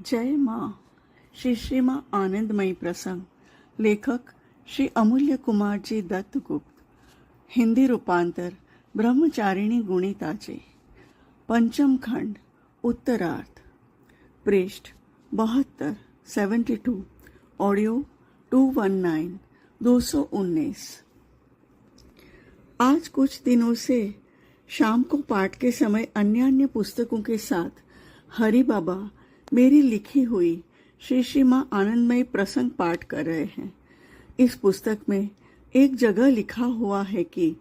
जय माँ। श्री माँ आनंदमयी प्रसंग। लेखक श्री अमूल्य कुमार जी दत्तगुप्त। हिंदी रूपांतर ब्रह्मचारिणी गुणिता जी। पंचम खंड उत्तरार्ध। पृष्ठ 72 72। ऑडियो 219 219। आज कुछ दिनों से शाम को पाठ के समय अन्य पुस्तकों के साथ हरि बाबा मेरी लिखी हुई श्री माँ आनंदमयी प्रसंग पाठ कर रहे हैं। इस पुस्तक में एक जगह लिखा हुआ है कि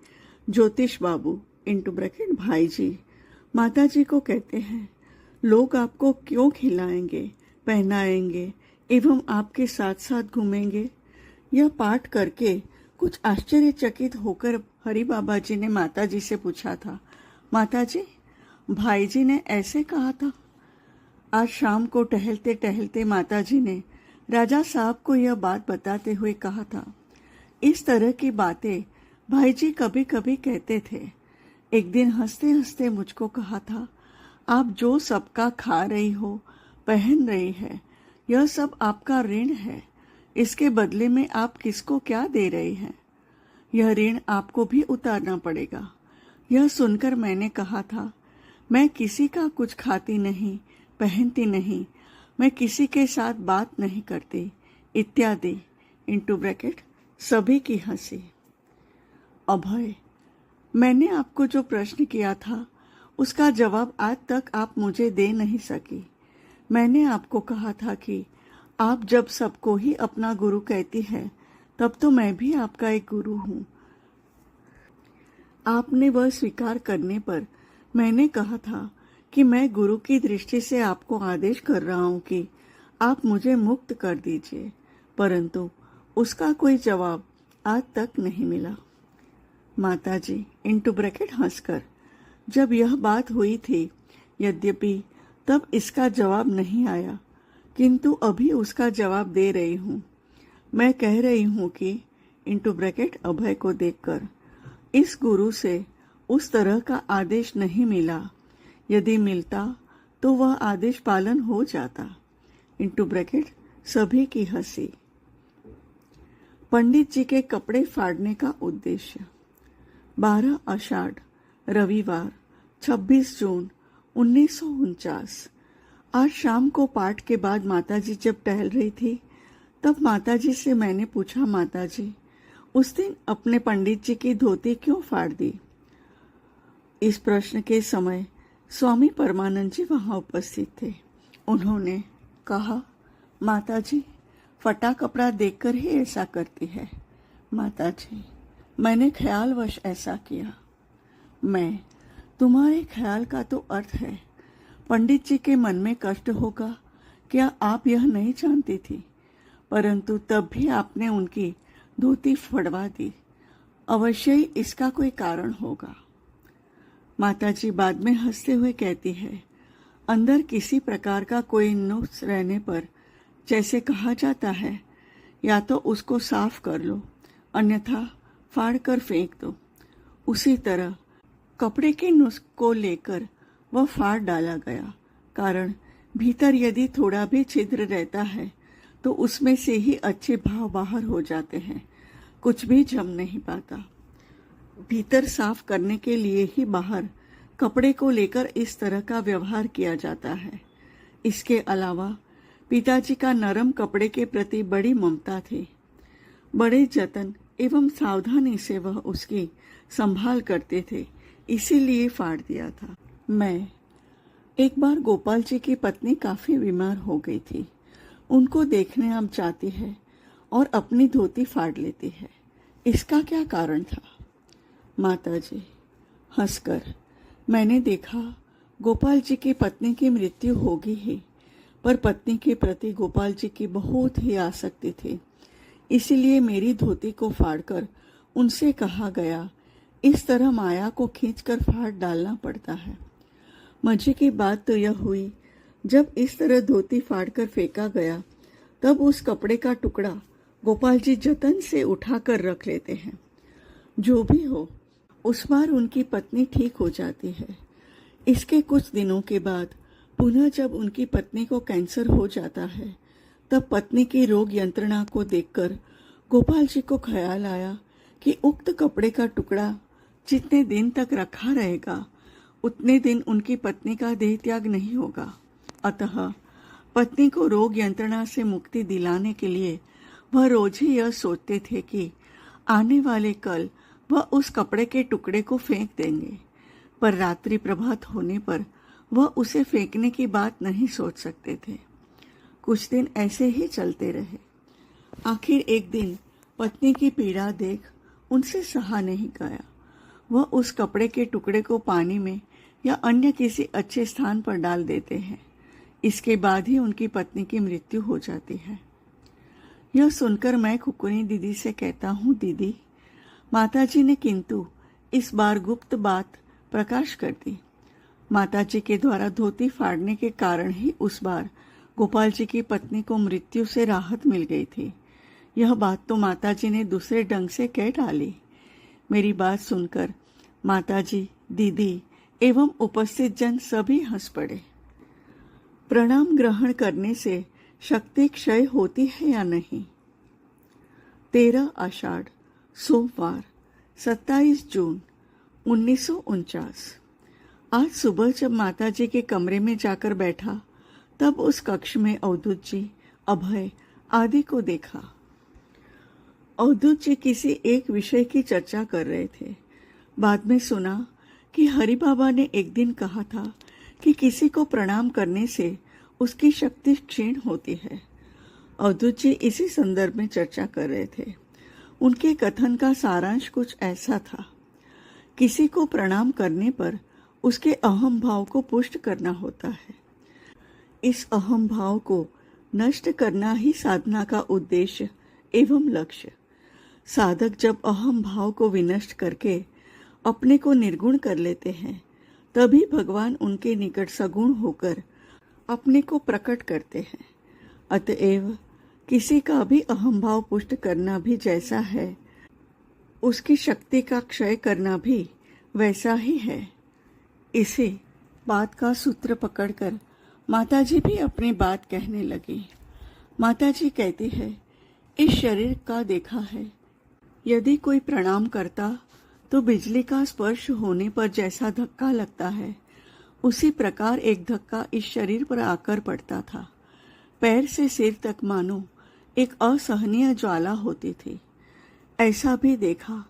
ज्योतिष बाबू भाई जी माता जी को कहते हैं, लोग आपको क्यों खिलाएंगे, पहनाएंगे एवं आपके साथ साथ घूमेंगे। यह पाठ करके कुछ आश्चर्यचकित होकर हरि बाबा जी ने माता जी से पूछा था, माता जी, भाई जी ने ऐसे कहा था। आज शाम को टहलते टहलते माताजी ने राजा साहब को यह बात बताते हुए कहा था। इस तरह की बातें भाई जी कभी कभी कहते थे। एक दिन हंसते हंसते मुझको कहा था, आप जो सबका खा रही हो, पहन रही है, यह सब आपका ऋण है। इसके बदले में आप किसको क्या दे रही हैं? यह ऋण आपको भी उतारना पड़ेगा। यह सुनकर मैंने कहा था, मैं किसी का कुछ खाती नहीं, पहनती नहीं, मैं किसी के साथ बात नहीं करती, इत्यादि। सभी की हंसी। अभय, मैंने आपको जो प्रश्न किया था उसका जवाब आज तक आप मुझे दे नहीं सकी। मैंने आपको कहा था कि आप जब सबको ही अपना गुरु कहती है, तब तो मैं भी आपका एक गुरु हूँ। आपने वह स्वीकार करने पर मैंने कहा था कि मैं गुरु की दृष्टि से आपको आदेश कर रहा हूं कि आप मुझे मुक्त कर दीजिए, परंतु उसका कोई जवाब आज तक नहीं मिला। माताजी हंसकर, जब यह बात हुई थी, यद्यपि तब इसका जवाब नहीं आया, किंतु अभी उसका जवाब दे रही हूँ। मैं कह रही हूँ कि अभय को देखकर, इस गुरु से उस तरह का आदेश नहीं मिला। यदि मिलता तो वह आदेश पालन हो जाता। सभी की हंसी। पंडित जी के कपड़े फाड़ने का उद्देश्य। 12 आषाढ़, रविवार, 26 जून 1949। आज शाम को पाठ के बाद माताजी जब टहल रही थी, तब माताजी से मैंने पूछा, माताजी, उस दिन अपने पंडित जी की धोती क्यों फाड़ दी? इस प्रश्न के समय स्वामी परमानंद जी वहां उपस्थित थे। उन्होंने कहा, माताजी, फटा कपड़ा देखकर ही ऐसा करती है। माताजी, मैंने ख्यालवश ऐसा किया। मैं, तुम्हारे ख्याल का तो अर्थ है, पंडित जी के मन में कष्ट होगा, क्या आप यह नहीं जानती थी? परंतु तब भी आपने उनकी धोती फड़वा दी। अवश्य ही इसका कोई कारण होगा। माताजी बाद में हंसते हुए कहती है, अंदर किसी प्रकार का कोई नुक्स रहने पर जैसे कहा जाता है, या तो उसको साफ कर लो, अन्यथा फाड़ कर फेंक दो। उसी तरह कपड़े के नुक्स को लेकर वह फाड़ डाला गया, कारण भीतर यदि थोड़ा भी छिद्र रहता है तो उसमें से ही अच्छे भाव बाहर हो जाते हैं, कुछ भी जम नहीं पाता। भीतर साफ करने के लिए ही बाहर कपड़े को लेकर इस तरह का व्यवहार किया जाता है। इसके अलावा पिताजी का नरम कपड़े के प्रति बड़ी ममता थी। बड़े जतन एवं सावधानी से वह उसकी संभाल करते थे, इसीलिए फाड़ दिया था। मैं, एक बार गोपाल जी की पत्नी काफी बीमार हो गई थी। उनको देखने आप जाती है और अपनी धोती फाड़ लेती है। इसका क्या कारण था? माताजी हंसकर, मैंने देखा, गोपाल जी की पत्नी की मृत्यु होगी ही, पर पत्नी के प्रति गोपाल जी की बहुत ही आसक्ति थी। इसीलिए मेरी धोती को फाड़कर उनसे कहा गया, इस तरह माया को खींचकर फाड़ डालना पड़ता है। मजे की बात तो यह हुई, जब इस तरह धोती फाड़कर फेंका गया, तब उस कपड़े का टुकड़ा गोपाल जी जतन से उठाकर रख लेते हैं। जो भी हो, उस बार उनकी पत्नी ठीक हो जाती है। इसके कुछ दिनों के बाद पुनः जब उनकी पत्नी को कैंसर हो जाता है, तब पत्नी की रोग यंत्रणा को देखकर गोपाल जी को ख्याल आया कि उक्त कपड़े का टुकड़ा जितने दिन तक रखा रहेगा उतने दिन उनकी पत्नी का देह त्याग नहीं होगा। अतः पत्नी को रोग यंत्रणा से मुक्ति दिलाने के लिए वह रोज ही यह सोचते थे कि आने वाले कल वह उस कपड़े के टुकड़े को फेंक देंगे, पर रात्रि प्रभात होने पर वह उसे फेंकने की बात नहीं सोच सकते थे। कुछ दिन ऐसे ही चलते रहे। आखिर एक दिन पत्नी की पीड़ा देख उनसे सहा नहीं गया। वह उस कपड़े के टुकड़े को पानी में या अन्य किसी अच्छे स्थान पर डाल देते हैं। इसके बाद ही उनकी पत्नी की मृत्यु हो जाती है। यह सुनकर मैं खुकुनी दीदी से कहता हूँ, दीदी, माताजी ने किंतु इस बार गुप्त बात प्रकाश कर दी। माताजी के द्वारा धोती फाड़ने के कारण ही उस बार गोपाल जी की पत्नी को मृत्यु से राहत मिल गई थी। यह बात तो माताजी ने दूसरे ढंग से कह डाली। मेरी बात सुनकर माताजी, दीदी एवं उपस्थित जन सभी हंस पड़े। प्रणाम ग्रहण करने से शक्ति क्षय होती है या नहीं? 13 आषाढ़ सोमवार 27 जून 1949। आज सुबह जब माताजी के कमरे में जाकर बैठा तब उस कक्ष में अवधूत जी, अभय आदि को देखा। अवधूत जी किसी एक विषय की चर्चा कर रहे थे। बाद में सुना कि हरि बाबा ने एक दिन कहा था कि किसी को प्रणाम करने से उसकी शक्ति क्षीण होती है। अवधूत जी इसी संदर्भ में चर्चा कर रहे थे। उनके कथन का सारांश कुछ ऐसा था, किसी को प्रणाम करने पर उसके अहम भाव को पुष्ट करना होता है। इस अहम भाव को नष्ट करना ही साधना का उद्देश्य एवं लक्ष्य। साधक जब अहम भाव को विनष्ट करके अपने को निर्गुण कर लेते हैं, तभी भगवान उनके निकट सगुण होकर अपने को प्रकट करते हैं। अतएव किसी का भी अहम भाव पुष्ट करना भी जैसा है, उसकी शक्ति का क्षय करना भी वैसा ही है। इसी बात का सूत्र पकड़कर माताजी भी अपनी बात कहने लगी। माताजी कहती है, इस शरीर का देखा है, यदि कोई प्रणाम करता तो बिजली का स्पर्श होने पर जैसा धक्का लगता है, उसी प्रकार एक धक्का इस शरीर पर आकर पड़ता था। पैर से सिर तक मानो एक असहनीय ज्वाला होती थी। ऐसा भी देखा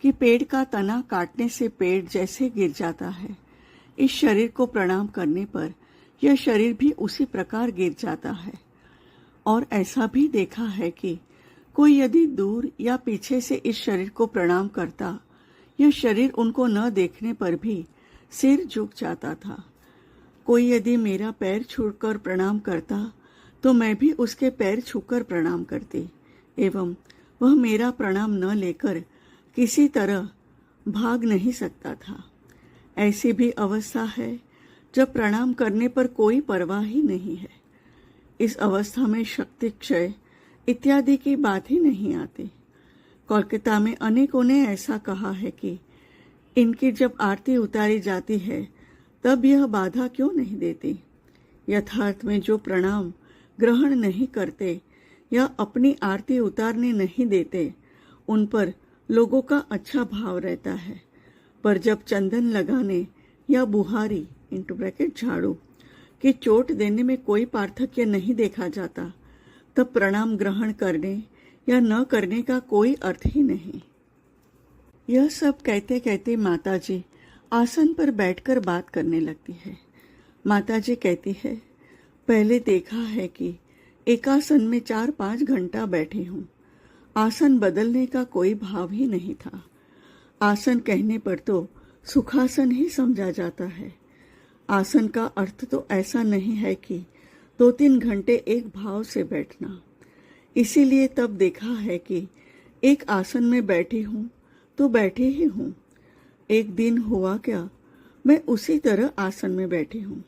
कि पेड़ का तना काटने से पेड़ जैसे गिर जाता है, इस शरीर को प्रणाम करने पर यह शरीर भी उसी प्रकार गिर जाता है। और ऐसा भी देखा है कि कोई यदि दूर या पीछे से इस शरीर को प्रणाम करता, यह शरीर उनको न देखने पर भी सिर झुक जाता था। कोई यदि मेरा पैर छूकर प्रणाम करता तो मैं भी उसके पैर छूकर प्रणाम करती, एवं वह मेरा प्रणाम न लेकर किसी तरह भाग नहीं सकता था। ऐसी भी अवस्था है जब प्रणाम करने पर कोई परवाह ही नहीं है। इस अवस्था में शक्ति क्षय इत्यादि की बात ही नहीं आती। कोलकाता में अनेकों ने ऐसा कहा है कि इनकी जब आरती उतारी जाती है तब यह बाधा क्यों नहीं देती। यथार्थ में जो प्रणाम ग्रहण नहीं करते या अपनी आरती उतारने नहीं देते, उन पर लोगों का अच्छा भाव रहता है, पर जब चंदन लगाने या बुहारी झाड़ू की चोट देने में कोई पार्थक्य नहीं देखा जाता, तब प्रणाम ग्रहण करने या न करने का कोई अर्थ ही नहीं। यह सब कहते कहते माताजी आसन पर बैठकर बात करने लगती है। माताजी कहती है, पहले देखा है कि एक आसन में 4-5 घंटा बैठी हूँ। आसन बदलने का कोई भाव ही नहीं था। आसन कहने पर तो सुखासन ही समझा जाता है। आसन का अर्थ तो ऐसा नहीं है कि 2-3 घंटे एक भाव से बैठना। इसीलिए तब देखा है कि एक आसन में बैठी हूँ तो बैठी ही हूँ। एक दिन हुआ क्या, मैं उसी तरह आसन में बैठी हूँ।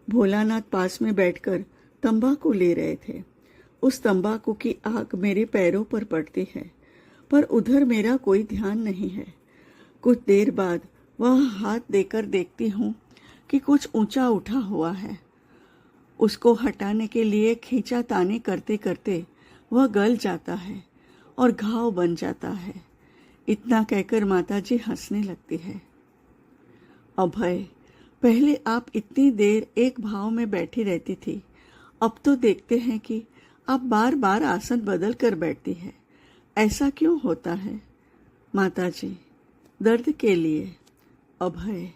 भोलानाथ पास में बैठकर तंबाकू ले रहे थे। उस तंबाकू की आग मेरे पैरों पर पड़ती है, पर उधर मेरा कोई ध्यान नहीं है। कुछ देर बाद वह हाथ देकर देखती हूँ कि कुछ ऊंचा उठा हुआ है। उसको हटाने के लिए खींचातानी करते करते वह गल जाता है और घाव बन जाता है। इतना कहकर माताजी हंसने लगती है। अभय, पहले आप इतनी देर एक भाव में बैठी रहती थी, अब तो देखते हैं कि आप बार बार आसन बदल कर बैठती है। ऐसा क्यों होता है? माताजी, दर्द के लिए। अभय,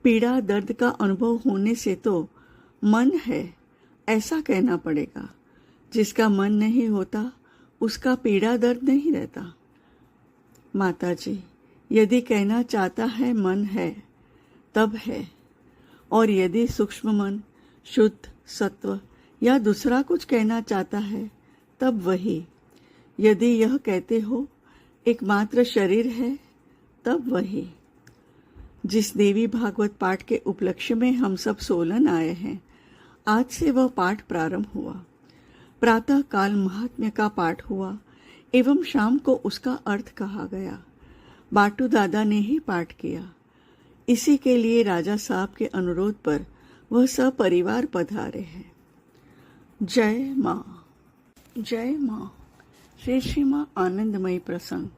पीड़ा दर्द का अनुभव होने से तो मन है, ऐसा कहना पड़ेगा। जिसका मन नहीं होता उसका पीड़ा दर्द नहीं रहता। माताजी, यदि कहना चाहता है मन है तब है, और यदि सूक्ष्म मन, शुद्ध सत्व या दूसरा कुछ कहना चाहता है तब वही। यदि यह कहते हो एकमात्र शरीर है तब वही। जिस देवी भागवत पाठ के उपलक्ष्य में हम सब सोलन आए हैं, आज से वह पाठ प्रारंभ हुआ। प्रातः काल महात्म्य का पाठ हुआ एवं शाम को उसका अर्थ कहा गया। बाटू दादा ने ही पाठ किया। इसी के लिए राजा साहब के अनुरोध पर वह सपरिवार पधारे हैं। जय माँ, जय माँ। श्री माँ आनंदमयी प्रसंग।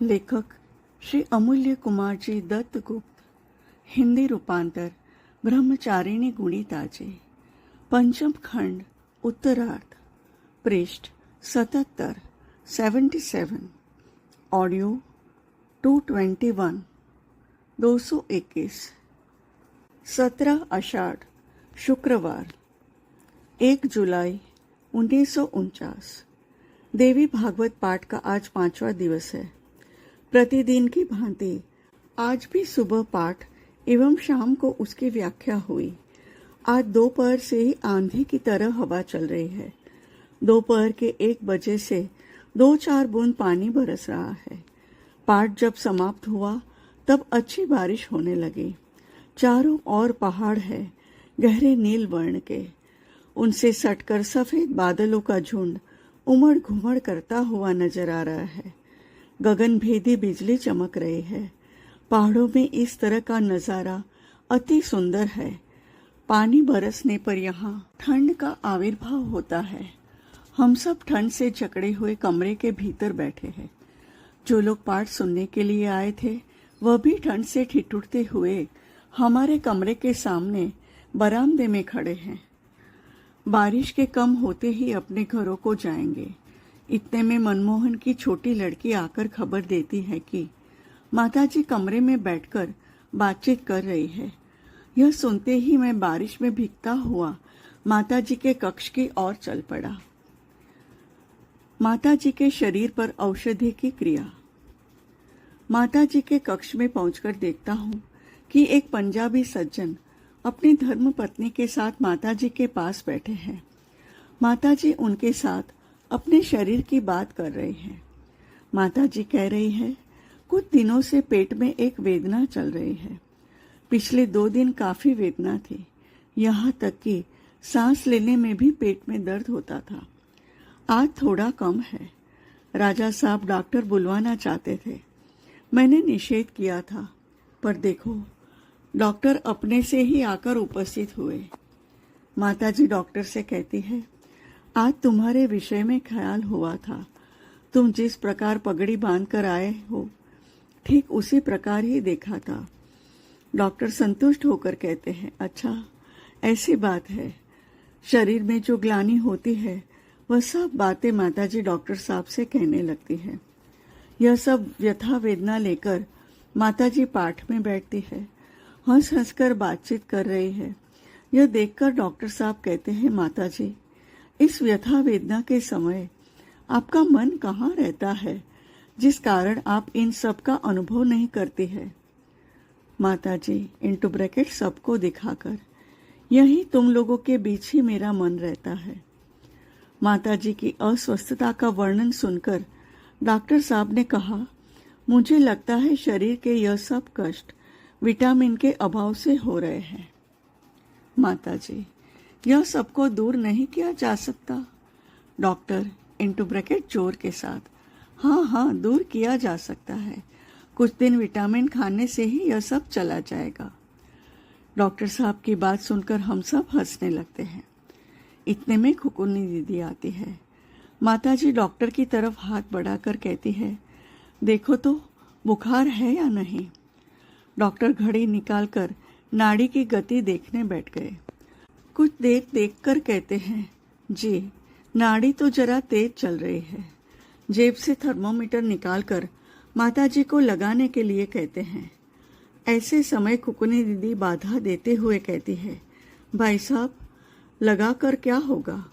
लेखक श्री अमूल्य कुमार जी दत्त गुप्त। हिंदी रूपांतर ब्रह्मचारिणी गुणिता जी। पंचम खंड उत्तरार्ध। पृष्ठ 77 77। ऑडियो 221 221। 17 आषाढ़ शुक्रवार 1 जुलाई 1949। देवी भागवत पाठ का आज 5वां दिवस है। प्रतिदिन की भांति आज भी सुबह पाठ एवं शाम को उसकी व्याख्या हुई। आज दोपहर से ही आंधी की तरह हवा चल रही है। दोपहर के 1 बजे से 2-4 बूंद पानी बरस रहा है। पाठ जब समाप्त हुआ तब अच्छी बारिश होने लगी। चारों ओर पहाड़ है, गहरे नील वर्ण के। उनसे सटकर सफेद बादलों का झुंड उमड़ घुमड़ करता हुआ नजर आ रहा है। गगन भेदी बिजली चमक रही है। पहाड़ों में इस तरह का नजारा अति सुंदर है। पानी बरसने पर यहाँ ठंड का आविर्भाव होता है। हम सब ठंड से जकड़े हुए कमरे के भीतर बैठे हैं। जो लोग पाठ सुनने के लिए आए थे वह भी ठंड से ठिठुरते हुए हमारे कमरे के सामने बरामदे में खड़े हैं। बारिश के कम होते ही अपने घरों को जाएंगे। इतने में मनमोहन की छोटी लड़की आकर खबर देती है कि माताजी कमरे में बैठकर बातचीत कर रही है। यह सुनते ही मैं बारिश में भीगता हुआ माताजी के कक्ष की ओर चल पड़ा। माताजी के शरीर पर औषधि की क्रिया। माताजी के कक्ष में पहुंचकर देखता हूँ कि एक पंजाबी सज्जन अपनी धर्मपत्नी के साथ माताजी के पास बैठे हैं। माताजी उनके साथ अपने शरीर की बात कर रही हैं। माताजी कह रही है, कुछ दिनों से पेट में एक वेदना चल रही है। पिछले 2 दिन काफी वेदना थी, यहाँ तक कि सांस लेने में भी पेट में दर्द होता था। आज थोड़ा कम है। राजा साहब डॉक्टर बुलवाना चाहते थे। मैंने निषेध किया था, पर देखो डॉक्टर अपने से ही आकर उपस्थित हुए। माताजी डॉक्टर से कहती है, आज तुम्हारे विषय में ख्याल हुआ था। तुम जिस प्रकार पगड़ी बांधकर आए हो ठीक उसी प्रकार ही देखा था। डॉक्टर संतुष्ट होकर कहते हैं, अच्छा ऐसी बात है। शरीर में जो ग्लानि होती है वह सब बातें माताजी डॉक्टर साहब से कहने लगती है। यह सब व्यथा वेदना लेकर माताजी पाठ में बैठती है। हंस हंस कर बातचीत कर रही है। यह देखकर डॉक्टर साहब कहते हैं, माताजी इस व्यथा वेदना के समय आपका मन कहाँ रहता है, जिस कारण आप इन सब का अनुभव नहीं करती है। माताजी इंटू ब्रैकेट सबको दिखाकर, यही तुम लोगों के बीच ही मेरा मन रहता है। माताजी की अस्वस्थता का वर्णन सुनकर डॉक्टर साहब ने कहा, मुझे लगता है शरीर के यह सब कष्ट विटामिन के अभाव से हो रहे हैं। माताजी, यह सबको दूर नहीं किया जा सकता। डॉक्टर इंटू ब्रैकेट जोर के साथ, हाँ दूर किया जा सकता है। कुछ दिन विटामिन खाने से ही यह सब चला जाएगा। डॉक्टर साहब की बात सुनकर हम सब हंसने लगते हैं। इतने में खुकुनी दीदी आती है। माताजी डॉक्टर की तरफ हाथ बढ़ाकर कहती है, देखो तो बुखार है या नहीं। डॉक्टर घड़ी निकालकर नाड़ी की गति देखने बैठ गए। कुछ देर देखकर कहते हैं, जी नाड़ी तो जरा तेज चल रही है। जेब से थर्मोमीटर निकालकर माताजी को लगाने के लिए कहते हैं। ऐसे समय खुकुनी दीदी बाधा देते हुए कहती है, भाई साहब लगा कर क्या होगा,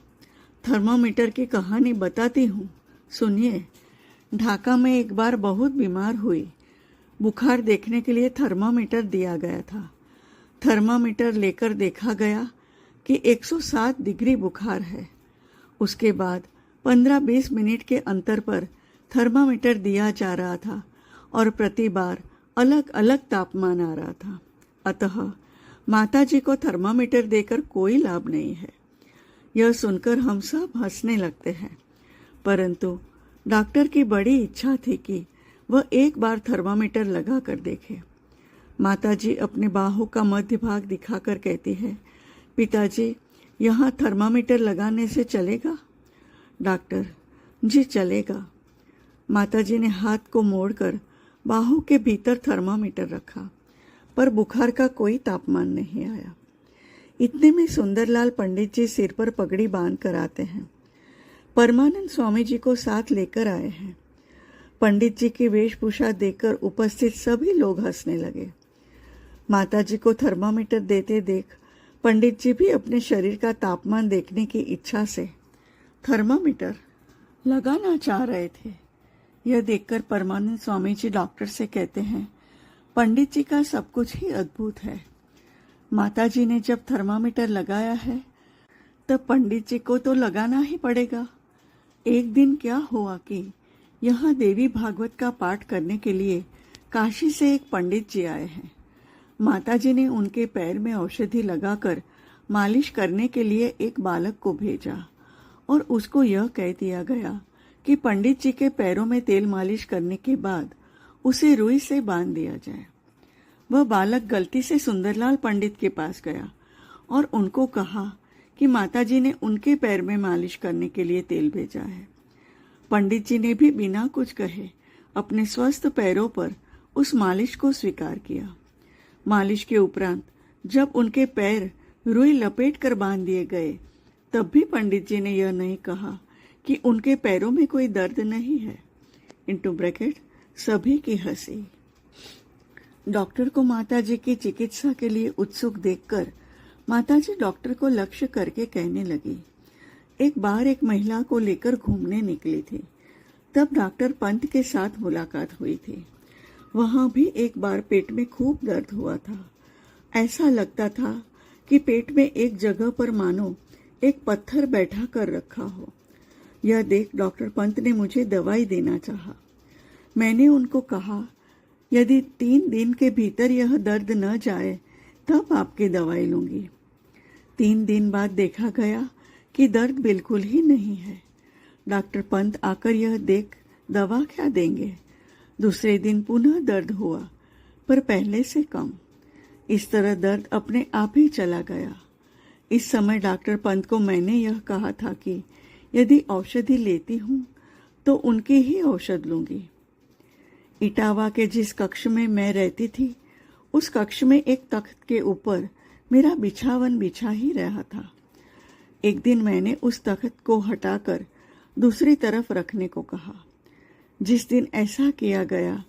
थर्मोमीटर की कहानी बताती हूँ, सुनिए। ढाका में एक बार बहुत बीमार हुई। बुखार देखने के लिए थर्मोमीटर दिया गया था। थर्मोमीटर लेकर देखा गया कि 107 डिग्री बुखार है। उसके बाद 15-20 मिनट के अंतर पर थर्मामीटर दिया जा रहा था और प्रति बार अलग अलग तापमान आ रहा था। अतः माताजी को थर्मामीटर देकर कोई लाभ नहीं है। यह सुनकर हम सब हंसने लगते हैं, परंतु डॉक्टर की बड़ी इच्छा थी कि वह एक बार थर्मामीटर लगा कर देखे। माताजी अपने बाहों का मध्य भाग दिखाकर कहती है, पिताजी यहाँ थर्मामीटर लगाने से चलेगा? डॉक्टर, जी चलेगा। माताजी ने हाथ को मोड़कर बाहों के भीतर थर्मामीटर रखा, पर बुखार का कोई तापमान नहीं आया। इतने में सुंदरलाल पंडित जी सिर पर पगड़ी बांध कर आते हैं। परमानंद स्वामी जी को साथ लेकर आए हैं। पंडित जी की वेशभूषा देखकर उपस्थित सभी लोग हंसने लगे। माताजी को थर्मामीटर देते देख पंडित जी भी अपने शरीर का तापमान देखने की इच्छा से थर्मामीटर लगाना चाह रहे थे। यह देखकर परमानंद स्वामी जी डॉक्टर से कहते हैं, पंडित जी का सब कुछ ही अद्भुत है। माताजी ने जब थर्मामीटर लगाया है तब पंडित जी को तो लगाना ही पड़ेगा। एक दिन क्या हुआ कि यहाँ देवी भागवत का पाठ करने के लिए काशी से एक पंडित जी आए हैं। माताजी ने उनके पैर में औषधि लगाकर मालिश करने के लिए एक बालक को भेजा और उसको यह कह दिया गया कि पंडित जी के पैरों में तेल मालिश करने के बाद उसे रुई से बांध दिया जाए। वह बालक गलती से सुंदरलाल पंडित के पास गया और उनको कहा कि माताजी ने उनके पैर में मालिश करने के लिए तेल भेजा है। पंडित जी ने भी बिना कुछ कहे अपने स्वस्थ पैरों पर उस मालिश को स्वीकार किया। मालिश के उपरांत जब उनके पैर रुई लपेट कर बांध दिए गए तब भी पंडित जी ने यह नहीं कहा कि उनके पैरों में कोई दर्द नहीं है। इंटू ब्रैकेट सभी की हंसी। डॉक्टर को माताजी की चिकित्सा के लिए उत्सुक देखकर माताजी डॉक्टर को लक्ष्य करके कहने लगी, एक बार एक महिला को लेकर घूमने निकली थी। तब डॉक्टर पंत के साथ मुलाकात हुई थी। वहां भी एक बार पेट में खूब दर्द हुआ था। ऐसा लगता था कि पेट में एक जगह पर मानो एक पत्थर बैठा कर रखा हो। यह देख डॉक्टर पंत ने मुझे दवाई देना चाहा। मैंने उनको कहा, यदि 3 दिन के भीतर यह दर्द न जाए तब आपकी दवाई लूंगी। 3 दिन बाद देखा गया कि दर्द बिल्कुल ही नहीं है। डॉक्टर पंत आकर यह देख दवा क्या देंगे। दूसरे दिन पुनः दर्द हुआ, पर पहले से कम। इस तरह दर्द अपने आप ही चला गया। इस समय डॉक्टर पंत को मैंने यह कहा था कि यदि औषधि लेती हूँ तो उनकी ही औषध लूंगी। इटावा के जिस कक्ष में मैं रहती थी उस कक्ष में एक तख्त के ऊपर मेरा बिछावन बिछा ही रहा था। एक दिन मैंने उस तख्त को हटाकर दूसरी तरफ रखने को कहा। जिस दिन ऐसा किया गया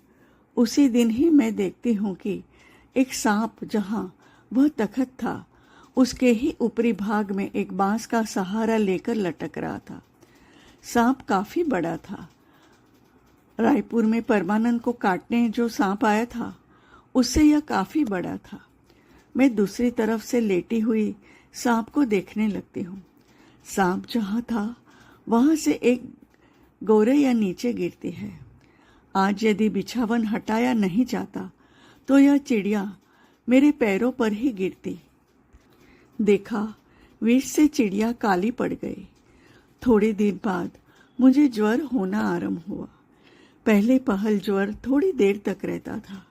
उसी दिन ही मैं देखती हूँ कि एक सांप जहाँ वह तख्त था उसके ही ऊपरी भाग में एक बांस का सहारा लेकर लटक रहा था। सांप काफी बड़ा था। रायपुर में परमानंद को काटने जो सांप आया था उससे यह काफी बड़ा था। मैं दूसरी तरफ से लेटी हुई सांप को देखने लगती हूँ। सांप जहाँ था वहां से एक गौरैया नीचे गिरती है। आज यदि बिछावन हटाया नहीं जाता तो यह चिड़िया मेरे पैरों पर ही गिरती। देखा, विष से चिड़िया काली पड़ गई। थोड़े दिन बाद मुझे ज्वर होना आरंभ हुआ। पहले पहल ज्वर थोड़ी देर तक रहता था,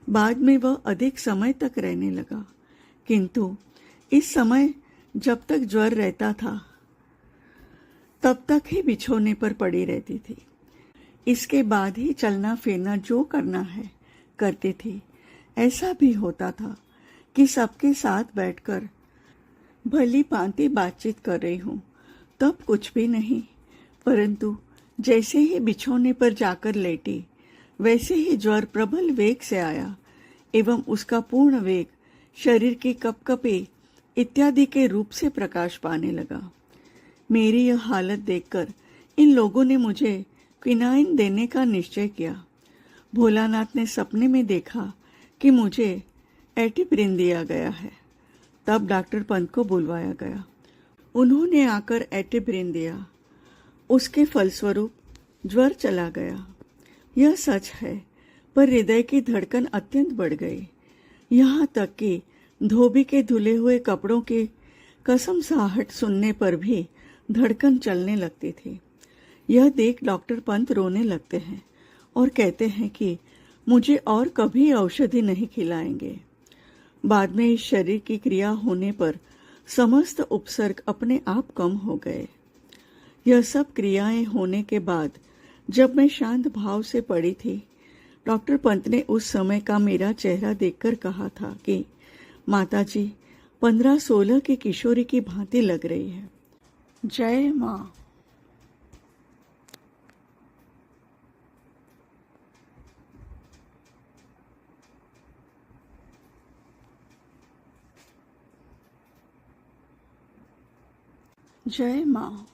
बाद में वह अधिक समय तक रहने लगा। किंतु इस समय जब तक ज्वर रहता था तब तक ही बिछोने पर पड़ी रहती थी। इसके बाद ही चलना फिरना जो करना है करती थी। ऐसा भी होता था कि सबके साथ बैठकर भली भांति बातचीत कर रही हूँ, तब कुछ भी नहीं, परंतु जैसे ही बिछोने पर जाकर लेटी वैसे ही ज्वर प्रबल वेग से आया एवं उसका पूर्ण वेग शरीर की कपकपी इत्यादि के रूप से प्रकाश पाने लगा। मेरी यह हालत देखकर इन लोगों ने मुझे क्विनाइन देने का निश्चय किया। भोलानाथ ने सपने में देखा कि मुझे एटिप्रिन दिया गया है। तब डॉक्टर पंत को बुलवाया गया। उन्होंने आकर एटिप्रिन दिया। उसके फलस्वरूप ज्वर चला गया। यह सच है, पर हृदय की धड़कन अत्यंत बढ़ गई। यहाँ तक कि धोबी के धुले हुए कपड़ों की कसमसाहट सुनने पर भी धड़कन चलने लगती थी। यह देख डॉक्टर पंत रोने लगते हैं और कहते हैं कि मुझे और कभी औषधि नहीं खिलाएंगे। बाद में इस शरीर की क्रिया होने पर समस्त उपसर्ग अपने आप कम हो गए। यह सब क्रियाएं होने के बाद जब मैं शांत भाव से पड़ी थी, डॉक्टर पंत ने उस समय का मेरा चेहरा देखकर कहा था कि माताजी 15-16 की किशोरी की भांति लग रही है। जय माँ। जय माँ।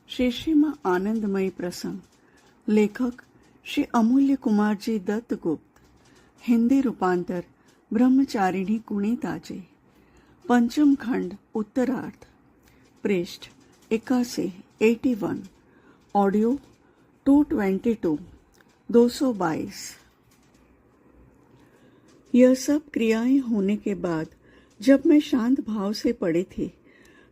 श्री माँ आनंदमयी प्रसंग। लेखक श्री अमूल्य कुमार जी दत्त गुप्त। हिंदी रूपांतर ब्रह्मचारिणी कुणिता जी। पंचम खंड उत्तरार्ध। पृष्ठ 81 ऑडियो 222 222। यह सब क्रियाएं होने के बाद जब मैं शांत भाव से पड़ी थी,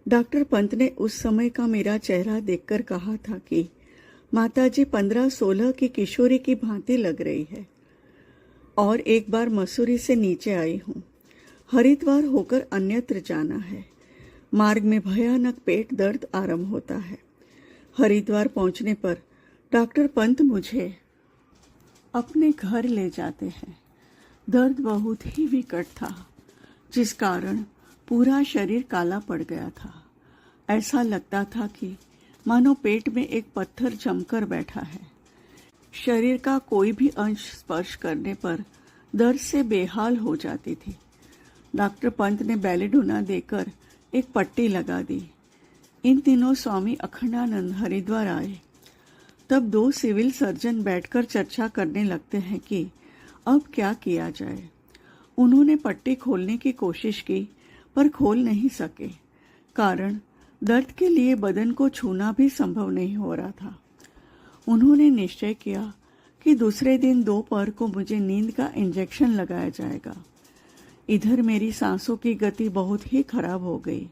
डॉक्टर पंत ने उस समय का मेरा चेहरा देखकर कहा था कि माताजी 15-16 की किशोरी की भांति लग रही है। और एक बार मसूरी से नीचे आई हूँ। हरिद्वार होकर अन्यत्र जाना है। मार्ग में भयानक पेट दर्द आरंभ होता है। हरिद्वार पहुंचने पर डॉक्टर पंत मुझे अपने घर ले जाते हैं। दर्द बहुत ही विकट था, जिस कारण पूरा शरीर काला पड़ गया था। ऐसा लगता था कि मानो पेट में एक पत्थर जमकर बैठा है। शरीर का कोई भी अंश स्पर्श करने पर दर्द से बेहाल हो जाती थी। डॉक्टर पंत ने बेलेडोना देकर एक पट्टी लगा दी। इन दिनों स्वामी अखंडानंद हरिद्वार आए। तब 2 सिविल सर्जन बैठकर चर्चा करने लगते हैं कि अब क्या किया जाए। उन्होंने पट्टी खोलने की कोशिश की, पर खोल नहीं सके, कारण दर्द के लिए बदन को छूना भी संभव नहीं हो रहा था। उन्होंने निश्चय किया कि दूसरे दिन दोपहर को मुझे नींद का इंजेक्शन लगाया जाएगा। इधर मेरी सांसों की गति बहुत ही खराब हो गई।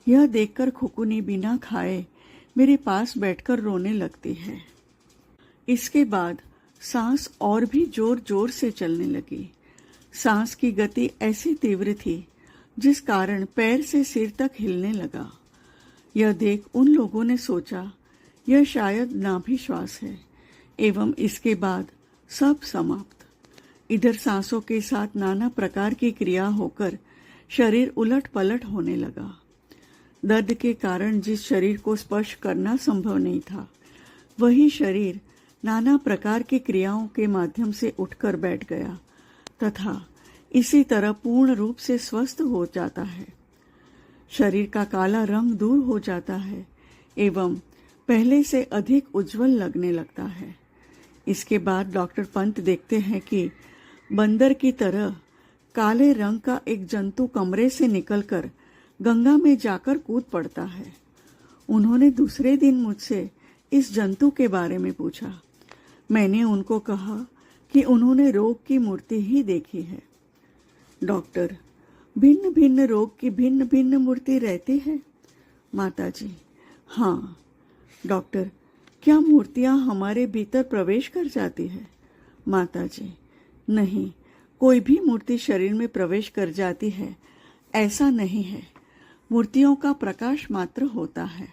यह देखकर खुकुनी बिना खाए मेरे पास बैठकर रोने लगती है। इसके बाद सांस और भी जोर जोर से चलने लगी। सांस की गति ऐसी तीव्र थी जिस कारण पैर से सिर तक हिलने लगा। यह देख उन लोगों ने सोचा यह शायद नाभि श्वास है, एवं इसके बाद सब समाप्त। इधर सांसों के साथ नाना प्रकार की क्रिया होकर शरीर उलट पलट होने लगा। दर्द के कारण जिस शरीर को स्पर्श करना संभव नहीं था, वही शरीर नाना प्रकार की क्रियाओं के माध्यम से उठकर बैठ गया तथा इसी तरह पूर्ण रूप से स्वस्थ हो जाता है। शरीर का काला रंग दूर हो जाता है एवं पहले से अधिक उज्जवल लगने लगता है। इसके बाद डॉक्टर पंत देखते हैं कि बंदर की तरह काले रंग का एक जंतु कमरे से निकलकर गंगा में जाकर कूद पड़ता है। उन्होंने दूसरे दिन मुझसे इस जंतु के बारे में पूछा। मैंने उनको कहा कि उन्होंने रोग की मूर्ति ही देखी है। डॉक्टर, भिन्न भिन्न रोग की भिन्न भिन्न मूर्ति रहती है? माताजी, हाँ। डॉक्टर, क्या मूर्तियां हमारे भीतर प्रवेश कर जाती है? माताजी, नहीं, कोई भी मूर्ति शरीर में प्रवेश कर जाती है ऐसा नहीं है, मूर्तियों का प्रकाश मात्र होता है।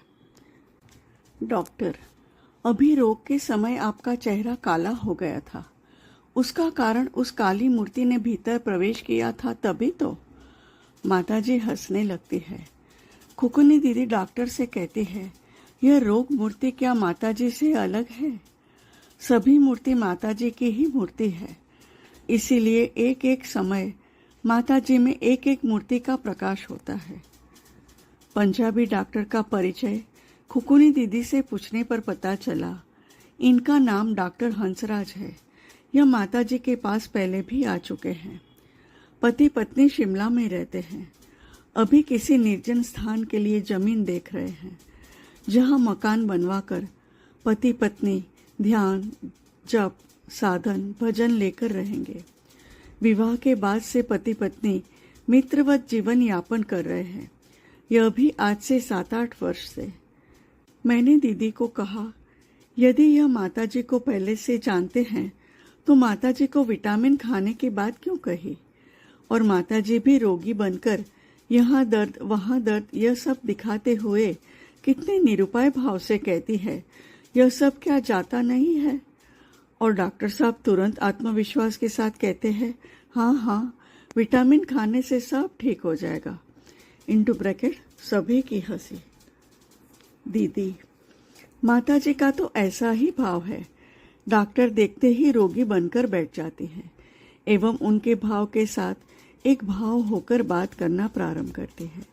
डॉक्टर, अभी रोग के समय आपका चेहरा काला हो गया था, उसका कारण उस काली मूर्ति ने भीतर प्रवेश किया था तभी तो। माताजी हंसने लगती है। खुकुनी दीदी डॉक्टर से कहती है, यह रोग मूर्ति क्या माताजी से अलग है? सभी मूर्ति माताजी की ही मूर्ति है, इसीलिए एक एक समय माताजी में एक एक मूर्ति का प्रकाश होता है। पंजाबी डॉक्टर का परिचय खुकुनी दीदी से पूछने पर पता चला, इनका नाम डॉक्टर हंसराज है। यह माताजी के पास पहले भी आ चुके हैं। पति पत्नी शिमला में रहते हैं। अभी किसी निर्जन स्थान के लिए जमीन देख रहे हैं, जहां मकान बनवाकर पति पत्नी ध्यान, जप, साधन, भजन लेकर रहेंगे। विवाह के बाद से पति पत्नी मित्रवत जीवन यापन कर रहे हैं, यह भी आज से 7-8 वर्ष से। मैंने दीदी को कहा, यदि यह माताजी को पहले से जानते हैं तो माताजी को विटामिन खाने की बात क्यों कही? और माताजी भी रोगी बनकर यहाँ दर्द वहाँ दर्द यह सब दिखाते हुए कितने निरुपाय भाव से कहती है, यह सब क्या जाता नहीं है? और डॉक्टर साहब तुरंत आत्मविश्वास के साथ कहते हैं, हाँ हाँ, विटामिन खाने से सब ठीक हो जाएगा। इंटू ब्रैकेट सभी की हंसी। दीदी, माताजी का तो ऐसा ही भाव है। डॉक्टर देखते ही रोगी बनकर बैठ जाती है एवं उनके भाव के साथ एक भाव होकर बात करना प्रारंभ करती है।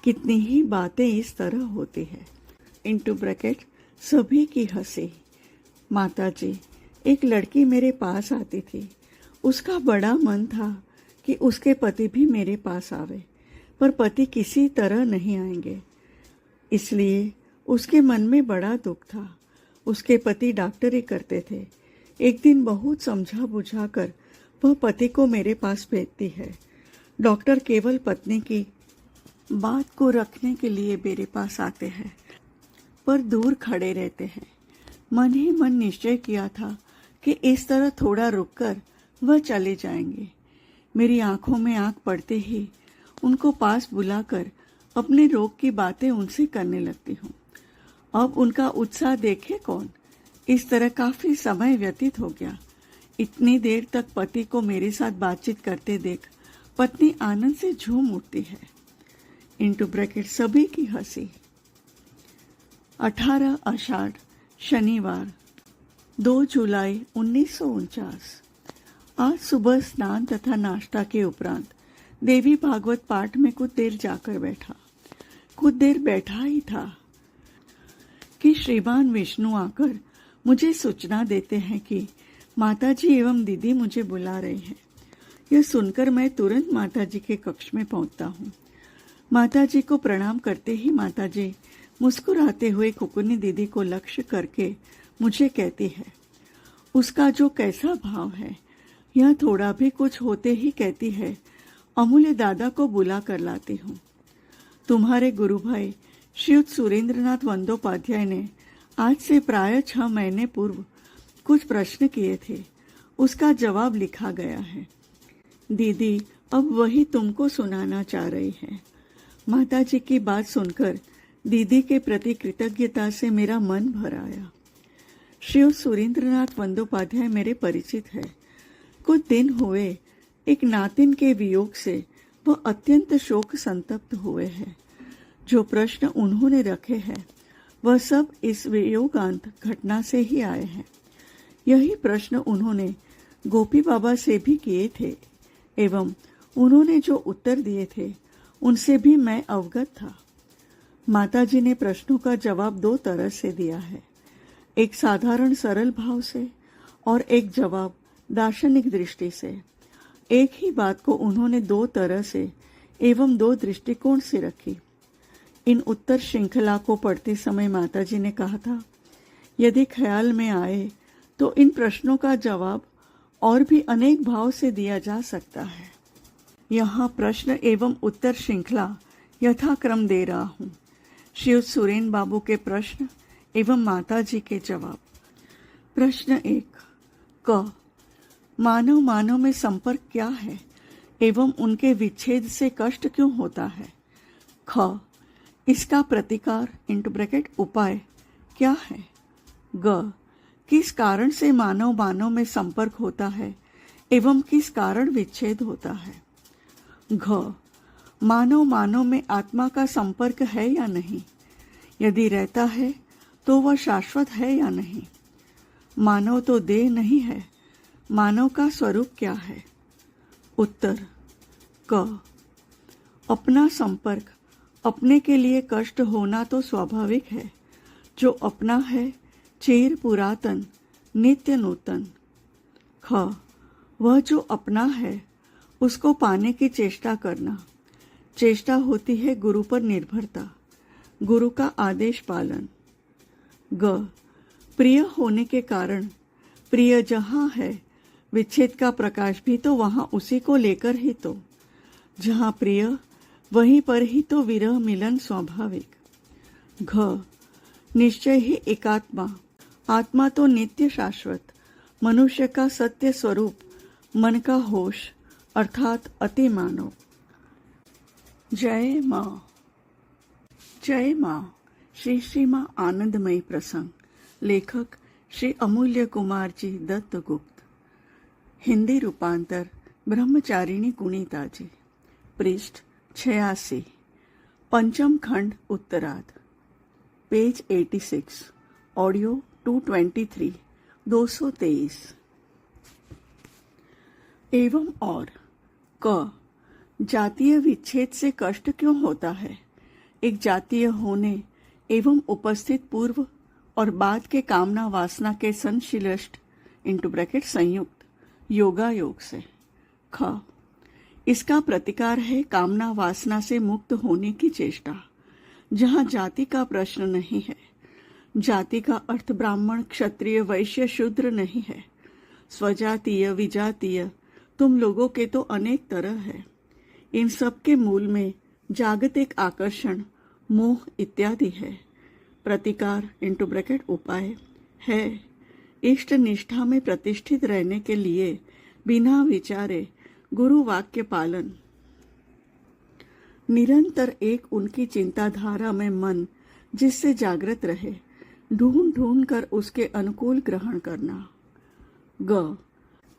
कितनी ही बातें इस तरह होती है। इंटू ब्रैकेट सभी की हंसी। माताजी, एक लड़की मेरे पास आती थी। उसका बड़ा मन था कि उसके पति भी मेरे पास आवे, पर पति किसी तरह नहीं आएंगे, इसलिए उसके मन में बड़ा दुख था। उसके पति डॉक्टरी करते थे। एक दिन बहुत समझा बुझा कर वह पति को मेरे पास भेजती है। डॉक्टर केवल पत्नी की बात को रखने के लिए मेरे पास आते हैं, पर दूर खड़े रहते हैं। मन ही मन निश्चय किया था कि इस तरह थोड़ा रुककर वह चले जाएंगे। मेरी आंखों में आंख पड़ते ही उनको पास बुलाकर अपने रोग की बातें उनसे करने लगती हूँ। अब उनका उत्साह देखे कौन। इस तरह काफी समय व्यतीत हो गया। इतनी देर तक पति को मेरे साथ बातचीत करते देख पत्नी आनंद से झूम उठती है। इंटू ब्रैकेट सभी की हंसी। 18 आषाढ़ शनिवार 2 जुलाई 1949। आज सुबह स्नान तथा नाश्ता के उपरांत देवी भागवत पाठ में कुछ देर जाकर बैठा। कुछ देर बैठा ही था कि श्रीमान विष्णु आकर मुझे सूचना देते हैं कि माताजी एवं दीदी मुझे बुला रही हैं। यह सुनकर मैं तुरंत माताजी के कक्ष में पहुंचता हूँ। माताजी को प्रणाम करते ही माताजी मुस्कुराते हुए खुकुनी दीदी को लक्ष्य करके मुझे कहती है, उसका जो कैसा भाव है, यह थोड़ा भी कुछ होते ही कहती है, अमूल्य दादा को बुला कर लाती हूँ। तुम्हारे गुरु भाई श्रीयुत सुरेंद्रनाथ बंदोपाध्याय ने आज से प्राय 6 महीने पूर्व कुछ प्रश्न किए थे, उसका जवाब लिखा गया है। दीदी अब वही तुमको सुनाना चाह रही है। माताजी की बात सुनकर दीदी के प्रति कृतज्ञता से मेरा मन भर आया। श्रीयुत सुरेंद्रनाथ बंदोपाध्याय मेरे परिचित है। कुछ दिन हुए एक नातिन के वियोग से वह अत्यंत शोक संतप्त हुए हैं। जो प्रश्न उन्होंने रखे हैं वह सब इस वियोगांत घटना से ही आए हैं। यही प्रश्न उन्होंने गोपी बाबा से भी किए थे एवं उन्होंने जो उत्तर दिए थे उनसे भी मैं अवगत था। माताजी ने प्रश्नों का जवाब 2 तरह से दिया है, एक साधारण सरल भाव से और एक जवाब दार्शनिक दृष्टि से। एक ही बात को उन्होंने 2 तरह से एवं 2 दृष्टिकोण से रखी। इन उत्तर श्रृंखला को पढ़ते समय माताजी ने कहा था, यदि ख्याल में आए तो इन प्रश्नों का जवाब और भी अनेक भाव से दिया जा सकता है। यहाँ प्रश्न एवं उत्तर श्रृंखला यथाक्रम दे रहा हूँ। श्रीयुत सुरेन बाबू के प्रश्न एवं माताजी के जवाब। प्रश्न 1, क मानव मानव में संपर्क क्या है एवं उनके विच्छेद से कष्ट क्यों होता है? ख. इसका प्रतिकार उपाय क्या है? ग. किस कारण से मानव मानव में संपर्क होता है एवं किस कारण विच्छेद होता है? घ. मानव मानव में आत्मा का संपर्क है या नहीं? यदि रहता है तो वह शाश्वत है या नहीं? मानव तो देह नहीं है, मानव का स्वरूप क्या है? उत्तर क. अपना संपर्क, अपने के लिए कष्ट होना तो स्वाभाविक है। जो अपना है चिर पुरातन नित्य नूतन। ख. वह जो अपना है उसको पाने की चेष्टा करना। चेष्टा होती है गुरु पर निर्भरता, गुरु का आदेश पालन। ग. प्रिय होने के कारण, प्रिय जहाँ है विच्छेद का प्रकाश भी तो वहाँ उसी को लेकर ही तो। जहाँ प्रिय वहीं पर ही तो विरह मिलन स्वाभाविक। घ. निश्चय ही एकात्मा, आत्मा तो नित्य शाश्वत, मनुष्य का सत्य स्वरूप, मन का होश अर्थात अति मानव। जय माँ। जय माँ। श्री श्री माँ आनंदमयी प्रसंग। लेखक श्री अमूल्य कुमार जी दत्तगुप्त। हिंदी रूपांतर ब्रह्मचारिणी गुणिता जी। पृष्ठ 86। पंचम खंड उत्तरार्ध। पेज 86। ऑडियो 223 223। एवं और क. जातीय विच्छेद से कष्ट क्यों होता है? एक जातीय होने एवं उपस्थित पूर्व और बाद के कामना वासना के संश्लिष्ट संयुक्त योगायोग से। ख. इसका प्रतिकार है कामना वासना से मुक्त होने की चेष्टा। जहाँ जाति का प्रश्न नहीं है, जाति का अर्थ ब्राह्मण क्षत्रिय वैश्य शूद्र नहीं है। स्वजातीय विजातीय तुम लोगों के तो अनेक तरह है। इन सब के मूल में जागतिक आकर्षण मोह इत्यादि है। प्रतिकार उपाय है इष्ट निष्ठा में प्रतिष्ठित रहने के लिए बिना विचारे गुरु वाक्य पालन। निरंतर एक उनकी चिंताधारा में मन जिससे जागृत रहे, ढूंढ ढूंढ कर उसके अनुकूल ग्रहण करना। ग.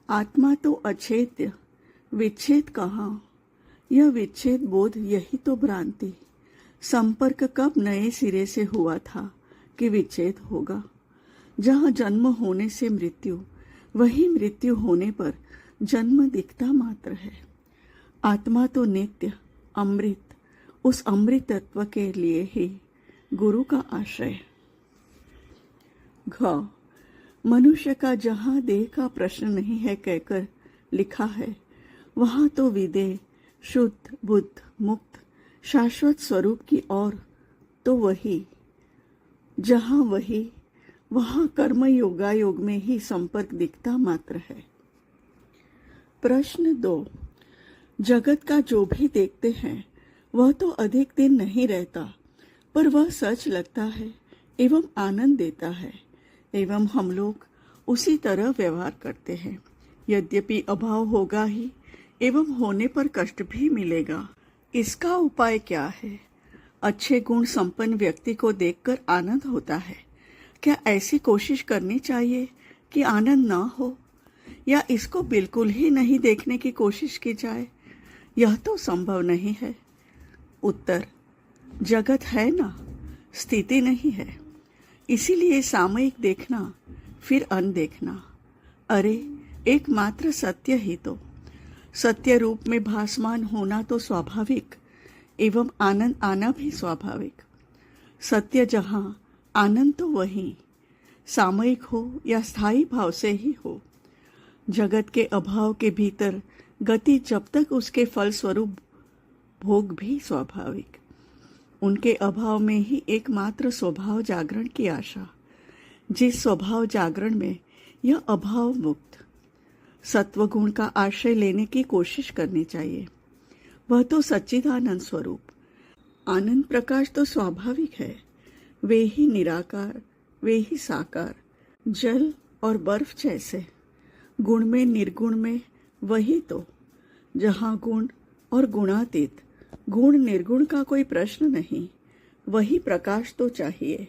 आत्मा तो अछेद्य, विच्छेद कहाँ? यह विच्छेद बोध, यही तो भ्रांति। संपर्क कब नए सिरे से हुआ था कि विच्छेद होगा? जहाँ जन्म होने से मृत्यु, वही मृत्यु होने पर जन्म दिखता मात्र है। आत्मा तो नित्य अमृत, उस अमृत तत्व के लिए ही गुरु का आश्रय। घ. मनुष्य का जहाँ देह का प्रश्न नहीं है कहकर लिखा है, वहाँ तो विदेह शुद्ध बुद्ध मुक्त शाश्वत स्वरूप की ओर तो वही। जहाँ वही, वहाँ कर्म योगायोग में ही संपर्क दिखता मात्र है। प्रश्न 2. जगत का जो भी देखते हैं वह तो अधिक दिन नहीं रहता, पर वह सच लगता है एवं आनंद देता है, एवं हम लोग उसी तरह व्यवहार करते हैं। यद्यपि अभाव होगा ही एवं होने पर कष्ट भी मिलेगा। इसका उपाय क्या है? अच्छे गुण संपन्न व्यक्ति को देखकर आनंद होता है। क्या ऐसी कोशिश करनी चाहिए कि आनंद ना हो, या इसको बिल्कुल ही नहीं देखने की कोशिश की जाए? यह तो संभव नहीं है। उत्तर: जगत है ना, स्थिति नहीं है। इसीलिए सामयिक देखना, फिर अनदेखना। अरे एकमात्र सत्य ही तो। सत्य रूप में भासमान होना तो स्वाभाविक, एवं आनंद आना भी स्वाभाविक। सत्य जहाँ, आनंद तो वहीं, सामयिक हो या स्थायी भाव से ही हो। जगत के अभाव के भीतर गति जब तक उसके फलस्वरूप भोग भी स्वाभाविक। उनके अभाव में ही एकमात्र स्वभाव जागरण की आशा। जिस स्वभाव जागरण में यह अभाव मुक्त सत्वगुण का आश्रय लेने की कोशिश करनी चाहिए। वह तो सच्चिदानंद स्वरूप आनंद प्रकाश तो स्वाभाविक है। वे ही निराकार, वे ही साकार, जल और बर्फ जैसे। गुण में निर्गुण में वही तो। जहाँ गुण और गुणातीत, गुण निर्गुण का कोई प्रश्न नहीं, वही प्रकाश तो चाहिए।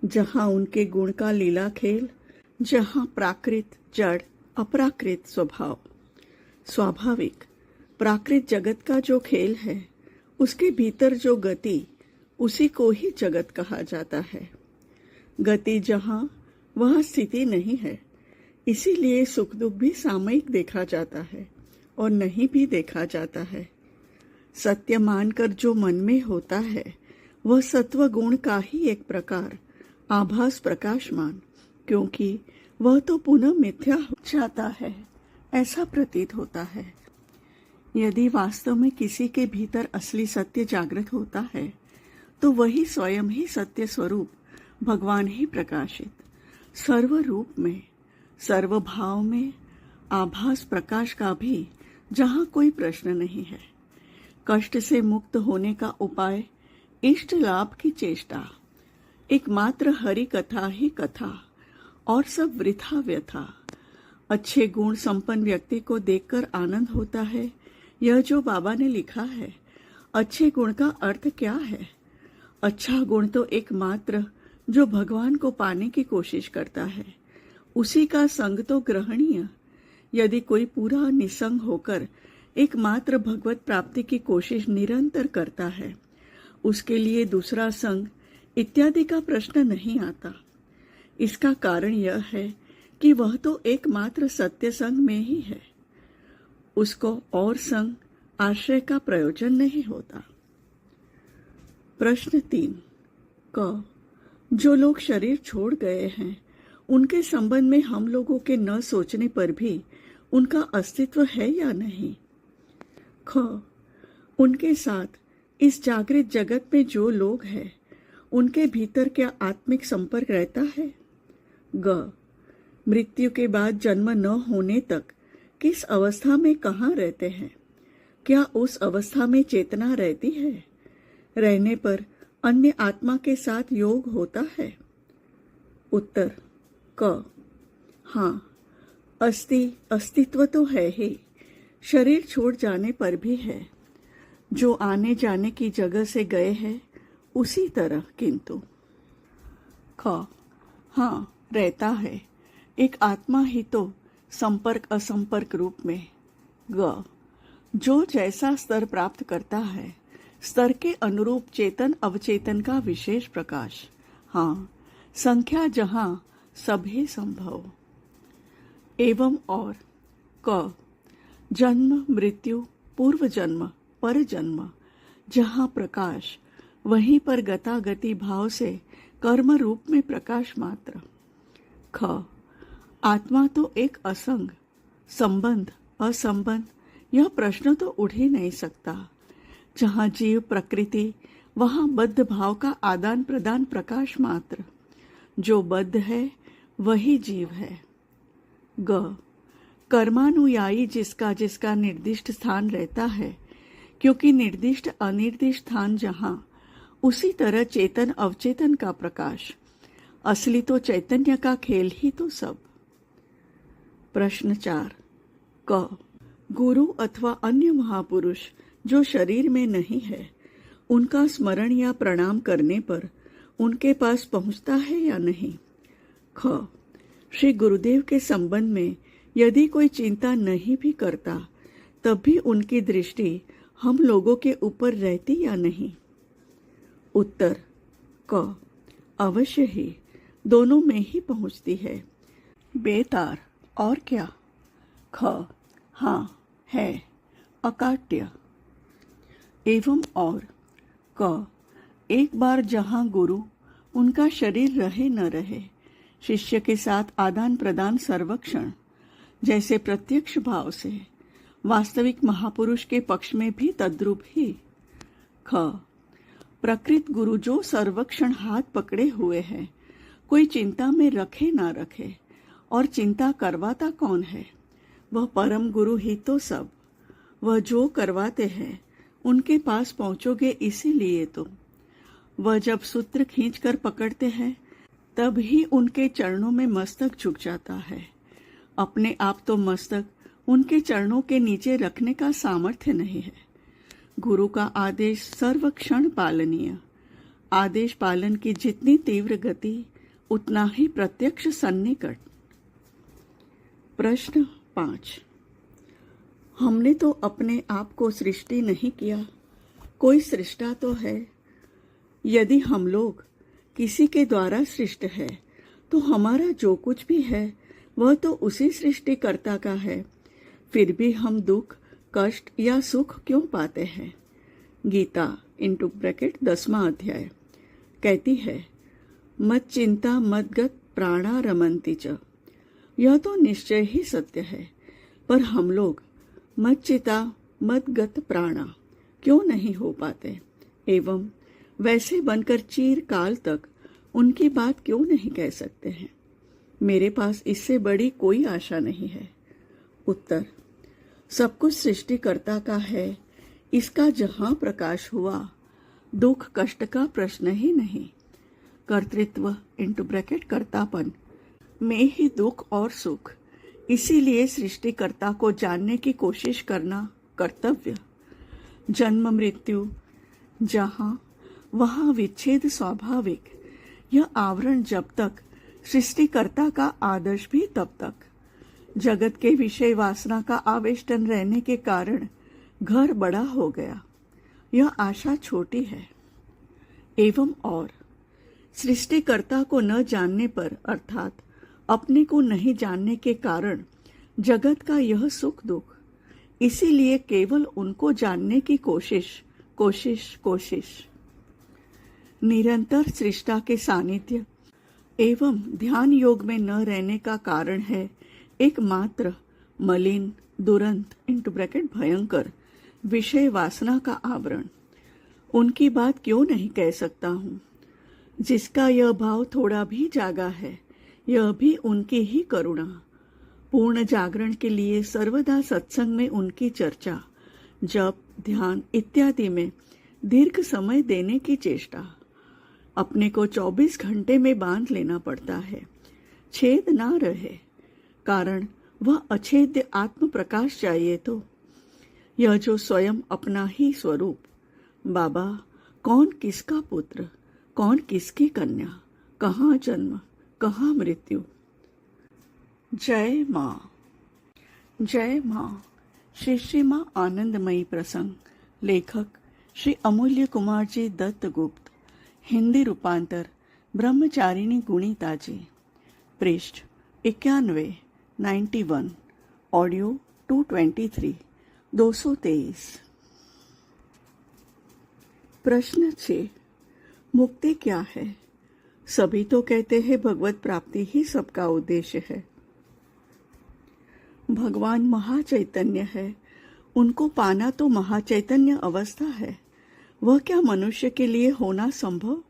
जहाँ उनके गुण का लीला खेल, जहाँ प्राकृत जड़ अप्राकृत स्वभाव। स्वाभाविक प्राकृत जगत का जो खेल है, उसके भीतर जो गति, उसी को ही जगत कहा जाता है। गति जहाँ, वहाँ स्थिति नहीं है। इसीलिए सुख दुख भी सामयिक देखा जाता है और नहीं भी देखा जाता है। सत्य मानकर जो मन में होता है, वह सत्व गुण का ही एक प्रकार आभास प्रकाशमान, क्योंकि वह तो पुनः मिथ्या हो जाता है, ऐसा प्रतीत होता है। यदि वास्तव में किसी के भीतर असली सत्य जागृत होता है, तो वही स्वयं ही सत्य स्वरूप भगवान ही प्रकाशित, सर्व रूप में, सर्वभाव में आभास प्रकाश का भी जहाँ कोई प्रश्न नहीं है। कष्ट से मुक्त होने का उपाय इष्ट लाभ की चेष्टा, एकमात्र हरि कथा ही कथा, और सब वृथा व्यथा। अच्छे गुण संपन्न व्यक्ति को देखकर आनंद होता है। यह जो बाबा ने लिखा है, अच्छे गुण का अर्थ क्या है? अच्छा गुण तो एकमात्र जो भगवान को पाने की कोशिश करता है, उसी का संग तो ग्रहणीय। यदि कोई पूरा निसंग होकर एकमात्र भगवत प्राप्ति की कोशिश निरंतर करता है, उसके लिए दूसरा संग इत्यादि का प्रश्न नहीं आता। इसका कारण यह है कि वह तो एकमात्र सत्य संग में ही है, उसको और संग आश्रय का प्रयोजन नहीं होता। प्रश्न 3 क जो लोग शरीर छोड़ गए हैं, उनके संबंध में हम लोगों के न सोचने पर भी उनका अस्तित्व है या नहीं? ख उनके साथ इस जागृत जगत में जो लोग हैं, उनके भीतर क्या आत्मिक संपर्क रहता है? ग मृत्यु के बाद जन्म न होने तक किस अवस्था में कहाँ रहते हैं? क्या उस अवस्था में चेतना रहती है? रहने पर अन्य आत्मा के साथ योग होता है? उत्तर क हाँ, अस्तित्व तो है ही, शरीर छोड़ जाने पर भी है। जो आने जाने की जगह से गए हैं, उसी तरह। किंतु ख हाँ, रहता है एक आत्मा ही तो, संपर्क असंपर्क रूप में। ग जो जैसा स्तर प्राप्त करता है, स्तर के अनुरूप चेतन अवचेतन का विशेष प्रकाश। हाँ, संख्या जहाँ सभी संभव। एवं और क जन्म मृत्यु पूर्व जन्म पर जन्म जहाँ प्रकाश, वहीं पर गतागति भाव से कर्म रूप में प्रकाश मात्र। ख आत्मा तो एक असंग, संबंध असंबंध, यह प्रश्न तो उठ ही नहीं सकता। जहाँ जीव प्रकृति, वहाँ बद्ध भाव का आदान प्रदान प्रकाश मात्र। जो बद्ध है वही जीव है। ग कर्मानुयायी जिसका जिसका निर्दिष्ट स्थान रहता है, क्योंकि निर्दिष्ट अनिर्दिष्ट स्थान जहाँ, उसी तरह चेतन अवचेतन का प्रकाश। असली तो चैतन्य का खेल ही तो सब। प्रश्न 4 क गुरु अथवा अन्य महापुरुष जो शरीर में नहीं है, उनका स्मरण या प्रणाम करने पर उनके पास पहुंचता है या नहीं? ख श्री गुरुदेव के संबंध में यदि कोई चिंता नहीं भी करता, तब भी उनकी दृष्टि हम लोगों के ऊपर रहती या नहीं? उत्तर क अवश्य ही, दोनों में ही पहुंचती है, बेतार और क्या। ख हाँ, है अकाट्य। एवं और क एक बार जहाँ गुरु, उनका शरीर रहे न रहे, शिष्य के साथ आदान प्रदान सर्वक्षण, जैसे प्रत्यक्ष भाव से, वास्तविक महापुरुष के पक्ष में भी तद्रूप ही। ख प्रकृत गुरु जो सर्वक्षण हाथ पकड़े हुए हैं, कोई चिंता में रखे ना रखे, और चिंता करवाता कौन है? वह परम गुरु ही तो सब। वह जो करवाते हैं, उनके पास पहुंचोगे इसीलिए तो। वह जब सूत्र खींचकर पकड़ते हैं, तब ही उनके चरणों में मस्तक झुक जाता है। अपने आप तो मस्तक उनके चरणों के नीचे रखने का सामर्थ्य नहीं है। गुरु का आदेश सर्वक्षण पालनीय। आदेश पालन की जितनी तीव्र गति उतना ही प्रत्यक्ष सन्निकट। प्रश्न 5। हमने तो अपने आप को सृष्टि नहीं किया, कोई सृष्टा तो है। यदि हम लोग किसी के द्वारा सृष्ट है तो हमारा जो कुछ भी है वह तो उसी सृष्टिकर्ता का है। फिर भी हम दुख, कष्ट या सुख क्यों पाते हैं? गीता (= 10वां अध्याय) कहती है, मत चिंता मदगत प्राणा रमन्ति च। यह तो निश्चय ही सत्य है, पर हम लोग मच्चिता मदगत प्राणा क्यों नहीं हो पाते एवं वैसे बनकर चिरकाल तक उनकी बात क्यों नहीं कह सकते हैं? मेरे पास इससे बड़ी कोई आशा नहीं है। उत्तर, सब कुछ सृष्टिकर्ता का है। इसका जहां प्रकाश हुआ, दुख कष्ट का प्रश्न ही नहीं। कर्तृत्व (= कर्तापन) में ही दुख और सुख। इसीलिए सृष्टिकर्ता को जानने की कोशिश करना कर्तव्य। जन्म मृत्यु जहां वहां विच्छेद स्वाभाविक। यह आवरण जब तक, सृष्टिकर्ता का आदर्श भी तब तक। जगत के विषय वासना का आवेष्टन रहने के कारण घर बड़ा हो गया, यह आशा छोटी है। एवं और सृष्टिकर्ता को न जानने पर अर्थात अपने को नहीं जानने के कारण जगत का यह सुख दुख। इसीलिए केवल उनको जानने की कोशिश निरंतर सृष्टा के सानिध्य एवं ध्यान योग में न रहने का कारण है एकमात्र मलिन दुरंत (= भयंकर) विषय वासना का आवरण। उनकी बात क्यों नहीं कह सकता हूँ? जिसका यह भाव थोड़ा भी जागा है, यह भी उनकी ही करुणा। पूर्ण जागरण के लिए सर्वदा सत्संग में उनकी चर्चा, जप, ध्यान इत्यादि में दीर्घ समय देने की चेष्टा। अपने को 24 घंटे में बांध लेना पड़ता है, छेद ना रहे, कारण वह अछेद्य आत्म प्रकाश चाहिए। तो यह जो स्वयं अपना ही स्वरूप, बाबा कौन किसका पुत्र, कौन किसकी कन्या, कहाँ जन्म कहाँ मृत्यु। जय माँ। जय माँ। श्री माँ आनंदमयी प्रसंग। लेखक श्री अमूल्य कुमार जी दत्तगुप्त। हिंदी रूपांतर ब्रह्मचारिणी गुणिता जी। पृष्ठ 91 ऑडियो 223 223। प्रश्न 6। मुक्ति क्या है? सभी तो कहते हैं भगवत प्राप्ति ही सबका उद्देश्य है। भगवान महाचैतन्य है, उनको पाना तो महाचैतन्य अवस्था है। वह क्या मनुष्य के लिए होना संभव?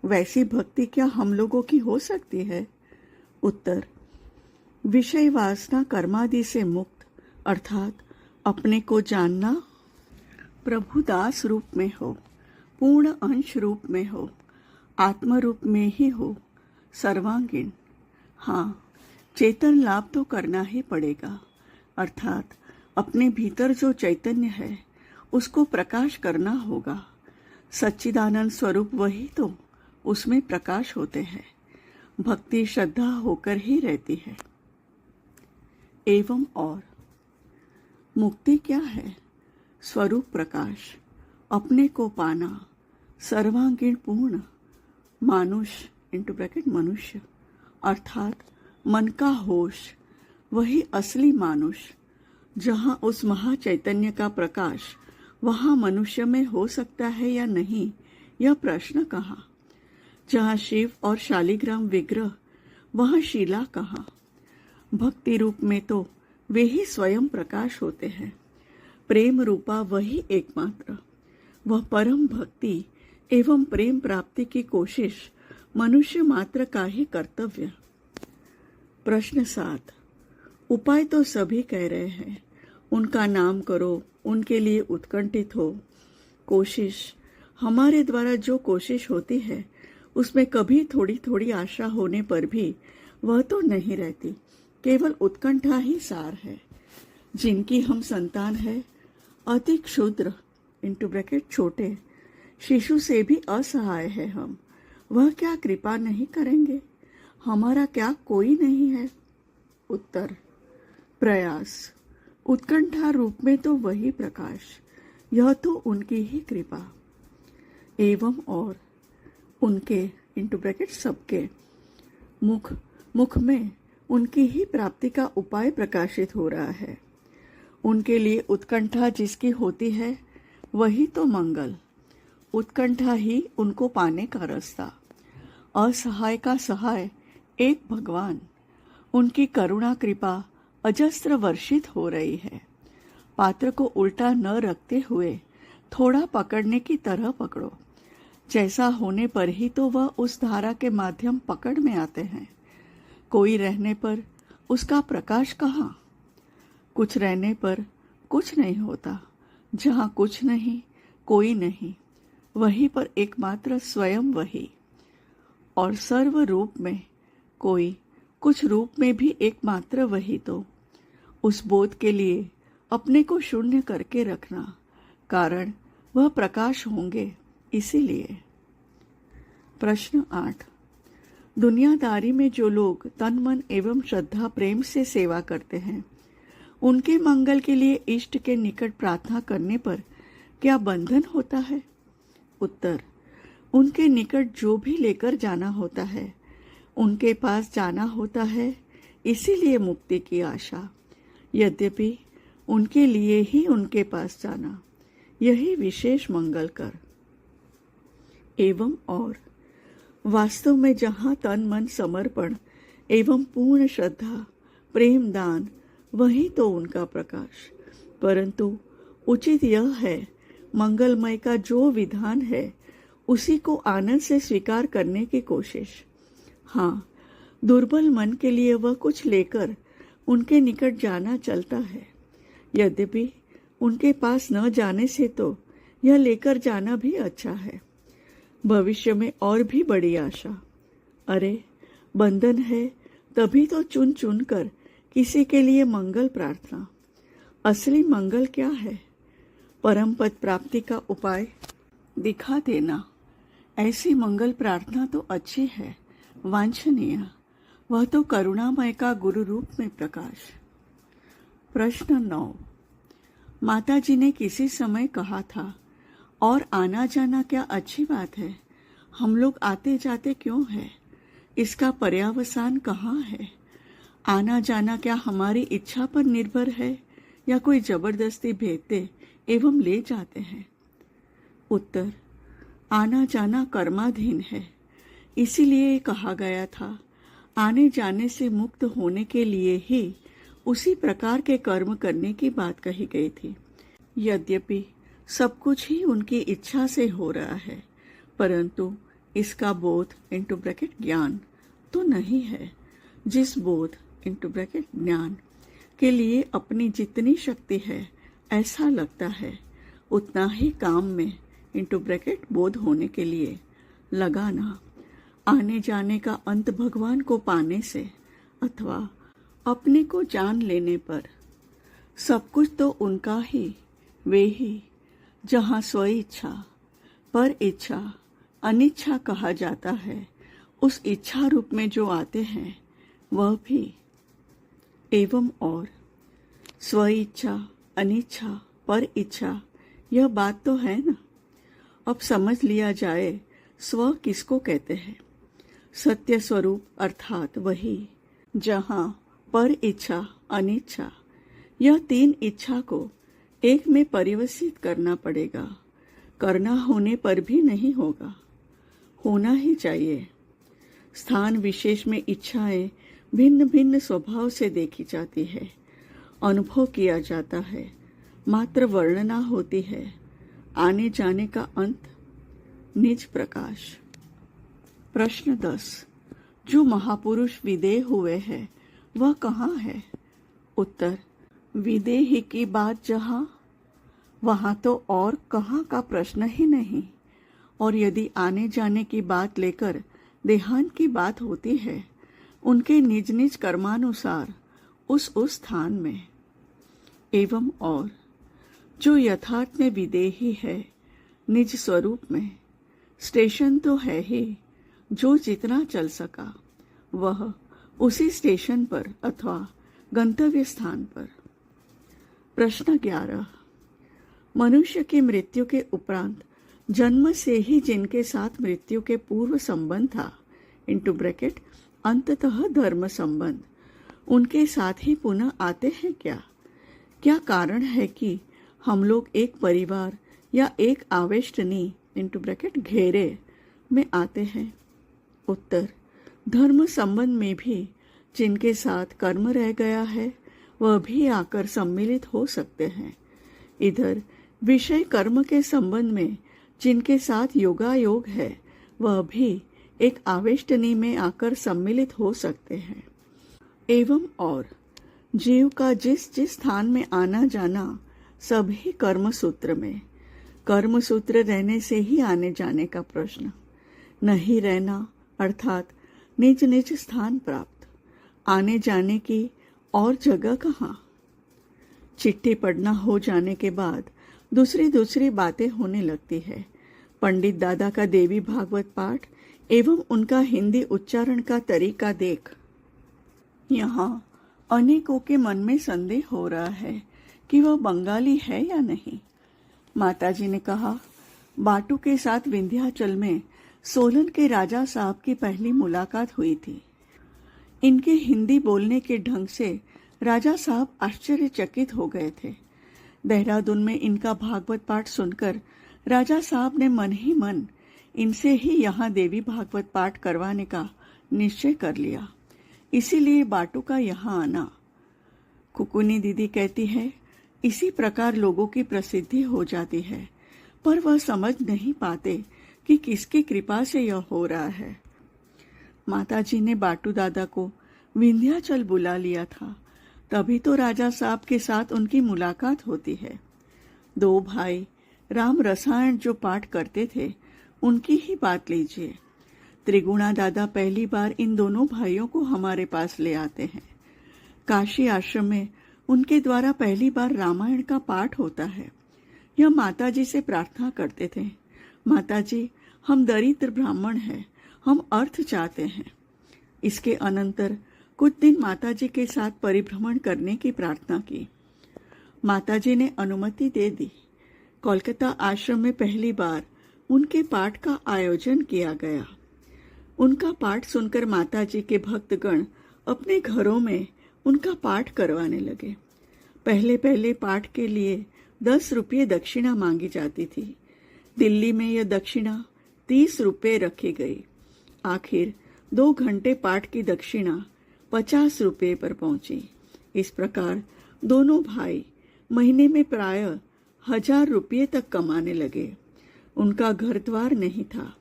वैसी भक्ति क्या हम लोगों की हो सकती है? उत्तर, विषय वासना कर्मादि से मुक्त अर्थात अपने को जानना प्रभुदास रूप में हो, पूर्ण अंश रूप में हो, आत्म रूप में ही हो, सर्वांगीण। हाँ, चेतन लाभ तो करना ही पड़ेगा, अर्थात अपने भीतर जो चैतन्य है उसको प्रकाश करना होगा। सच्चिदानंद स्वरूप वही तो उसमें प्रकाश होते हैं। भक्ति श्रद्धा होकर ही रहती है। एवं और मुक्ति क्या है? स्वरूप प्रकाश, अपने को पाना, सर्वांगीण पूर्ण मानुष (= मनुष्य) अर्थात मन का होश, वही असली मानुष। जहाँ उस महाचैतन्य का प्रकाश, वहाँ मनुष्य में हो सकता है या नहीं, यह प्रश्न कहाँ। जहाँ शिव और शालिग्राम विग्रह, वहाँ शिला कहाँ। भक्ति रूप में तो वे ही स्वयं प्रकाश होते हैं। प्रेम रूपा वही एकमात्र। वह परम भक्ति एवं प्रेम प्राप्ति की कोशिश मनुष्य मात्र का ही कर्तव्य। प्रश्न 7। उपाय तो सभी कह रहे हैं, उनका नाम करो, उनके लिए उत्कंठित हो। कोशिश, हमारे द्वारा जो कोशिश होती है उसमें कभी थोड़ी थोड़ी आशा होने पर भी वह तो नहीं रहती, केवल उत्कंठा ही सार है। जिनकी हम संतान है, अति क्षुद्र इंटू ब्रैकेट छोटे शिशु से भी असहाय है हम, वह क्या कृपा नहीं करेंगे? हमारा क्या कोई नहीं है? उत्तर, प्रयास उत्कंठा रूप में तो वही प्रकाश, यह तो उनकी ही कृपा। एवं और उनके इंटू ब्रैकेट सबके मुख में उनकी ही प्राप्ति का उपाय प्रकाशित हो रहा है। उनके लिए उत्कंठा जिसकी होती है वही तो मंगल, उत्कंठा ही उनको पाने का रास्ता। असहाय का सहाय एक भगवान, उनकी करुणा कृपा अजस्त्र वर्षित हो रही है। पात्र को उल्टा न रखते हुए थोड़ा पकड़ने की तरह पकड़ो, जैसा होने पर ही तो वह उस धारा के माध्यम पकड़ में आते हैं। कोई रहने पर उसका प्रकाश कहाँ? कुछ रहने पर कुछ नहीं होता। जहाँ कुछ नहीं, कोई नहीं, वहीं पर एकमात्र स्वयं वही। और सर्व रूप में कोई, कुछ रूप में भी एकमात्र वही तो। उस बोध के लिए अपने को शून्य करके रखना, कारण वह प्रकाश होंगे इसीलिए। प्रश्न 8। दुनियादारी में जो लोग तन मन एवं श्रद्धा प्रेम से सेवा करते हैं, उनके मंगल के लिए इष्ट के निकट प्रार्थना करने पर क्या बंधन होता है? उत्तर, उनके निकट जो भी लेकर जाना होता है, उनके पास जाना होता है, इसीलिए मुक्ति की आशा। यद्यपि उनके लिए ही उनके पास जाना, यही विशेष मंगल कर। एवं और वास्तव में जहाँ तन मन समर्पण एवं पूर्ण श्रद्धा प्रेम दान, वही तो उनका प्रकाश। परंतु उचित यह है, मंगलमय का जो विधान है उसी को आनंद से स्वीकार करने की कोशिश। हाँ, दुर्बल मन के लिए वह कुछ लेकर उनके निकट जाना चलता है। यद्यपि उनके पास न जाने से तो यह लेकर जाना भी अच्छा है। भविष्य में और भी बड़ी आशा। अरे, बंधन है तभी तो चुन चुन कर किसी के लिए मंगल प्रार्थना। असली मंगल क्या है? परम पद प्राप्ति का उपाय दिखा देना। ऐसी मंगल प्रार्थना तो अच्छी है, वांछनीय। वह तो करुणामय का गुरु रूप में प्रकाश। प्रश्न 9। माताजी ने किसी समय कहा था, और आना जाना क्या अच्छी बात है? हम लोग आते जाते क्यों है? इसका पर्यावसान कहाँ है? आना जाना क्या हमारी इच्छा पर निर्भर है या कोई जबरदस्ती भेजते एवं ले जाते हैं? उत्तर, आना जाना कर्माधीन है। इसीलिए कहा गया था, आने जाने से मुक्त होने के लिए ही उसी प्रकार के कर्म करने की बात कही गई थी। यद्यपि सब कुछ ही उनकी इच्छा से हो रहा है, परंतु इसका बोध इंटू ब्रैकेट ज्ञान तो नहीं है। जिस बोध इंटू ब्रैकेट ज्ञान के लिए अपनी जितनी शक्ति है, ऐसा लगता है उतना ही काम में इंटू ब्रैकेट बोध होने के लिए लगाना। आने जाने का अंत भगवान को पाने से अथवा अपने को जान लेने पर सब कुछ तो उनका ही, वे ही जहाँ स्व इच्छा पर इच्छा अनिच्छा कहा जाता है, उस इच्छा रूप में जो आते हैं वह भी। एवं और स्व इच्छा अनिच्छा पर इच्छा, यह बात तो है ना। अब समझ लिया जाए स्व किसको कहते हैं। सत्य स्वरूप अर्थात वही जहाँ पर इच्छा अनिच्छा, यह तीन इच्छा को एक में परिवर्तित करना पड़ेगा। करना होने पर भी नहीं होगा, होना ही चाहिए। स्थान विशेष में इच्छाएं भिन्न भिन्न स्वभाव से देखी जाती है, अनुभव किया जाता है, मात्र वर्णना होती है। आने जाने का अंत निज प्रकाश। प्रश्न 10। जो महापुरुष विदेह हुए हैं वह कहाँ है? उत्तर, विदेह की बात जहाँ, वहाँ तो और कहाँ का प्रश्न ही नहीं। और यदि आने जाने की बात लेकर देहांत की बात होती है, उनके निज निज कर्मानुसार उस स्थान में। एवं और जो यथार्थ में विदेही है निज स्वरूप में, स्टेशन तो है ही, जो जितना चल सका वह उसी स्टेशन पर अथवा गंतव्य स्थान पर। प्रश्न 11। मनुष्य की मृत्यु के उपरांत जन्म से ही जिनके साथ मृत्यु के पूर्व संबंध था इनटू ब्रैकेट अंततः धर्म संबंध, उनके साथ ही पुनः आते हैं क्या? क्या कारण है कि हम लोग एक परिवार या एक आवेष्टनी इनटू ब्रैकेट घेरे में आते हैं? उत्तर, धर्म संबंध में भी जिनके साथ कर्म रह गया है वह भी आकर सम्मिलित हो सकते हैं। इधर विषय कर्म के संबंध में जिनके साथ योगायोग है वह भी एक आवेष्टनी में आकर सम्मिलित हो सकते हैं। एवं और जीव का जिस जिस स्थान में आना जाना सभी कर्म सूत्र में, कर्म सूत्र रहने से ही आने जाने का प्रश्न, नहीं रहना अर्थात निज निज स्थान प्राप्त, आने जाने की और जगह कहाँ? चिट्ठी पढ़ना हो जाने के बाद दूसरी बातें होने लगती है। पंडित दादा का देवी भागवत पाठ एवं उनका हिंदी उच्चारण का तरीका देख यहाँ अनेकों के मन में संदेह हो रहा है कि वह बंगाली है या नहीं। माताजी ने कहा, बाटू के साथ विंध्याचल में सोलन के राजा साहब की पहली मुलाकात हुई थी। इनके हिंदी बोलने के ढंग से राजा साहब आश्चर्यचकित हो गए थे। देहरादून में इनका भागवत पाठ सुनकर राजा साहब ने मन ही मन इनसे ही यहाँ देवी भागवत पाठ करवाने का निश्चय कर लिया। इसीलिए बाटू का यहाँ आना। कुकुनी दीदी कहती है, इसी प्रकार लोगों की प्रसिद्धि हो जाती है, पर वह समझ नहीं पाते कि किसकी कृपा से यह हो रहा है। माताजी ने बाटू दादा को विंध्याचल बुला लिया था, तभी तो राजा साहब के साथ उनकी मुलाकात होती है। दो भाई राम रसायन जो पाठ करते थे उनकी ही बात लीजिए। त्रिगुणा दादा पहली बार इन दोनों भाइयों को हमारे पास ले आते हैं। काशी आश्रम में उनके द्वारा पहली बार रामायण का पाठ होता है। यह माताजी से प्रार्थना करते थे, माताजी हम दरिद्र ब्राह्मण हैं, हम अर्थ चाहते हैं। इसके अनंतर कुछ दिन माताजी के साथ परिभ्रमण करने की प्रार्थना की। माताजी ने अनुमति दे दी। कोलकाता आश्रम में पहली बार उनके पाठ का आयोजन किया गया। उनका पाठ सुनकर माताजी के भक्तगण अपने घरों में उनका पाठ करवाने लगे। पहले पहले पाठ के लिए 10 रुपये दक्षिणा मांगी जाती थी। दिल्ली में यह दक्षिणा 30 रुपये रखी गई। आखिर 2 घंटे पाठ की दक्षिणा 50 रुपये पर पहुंची। इस प्रकार दोनों भाई महीने में प्राय 1000 रुपये तक कमाने लगे। उनका घर द्वार नहीं था।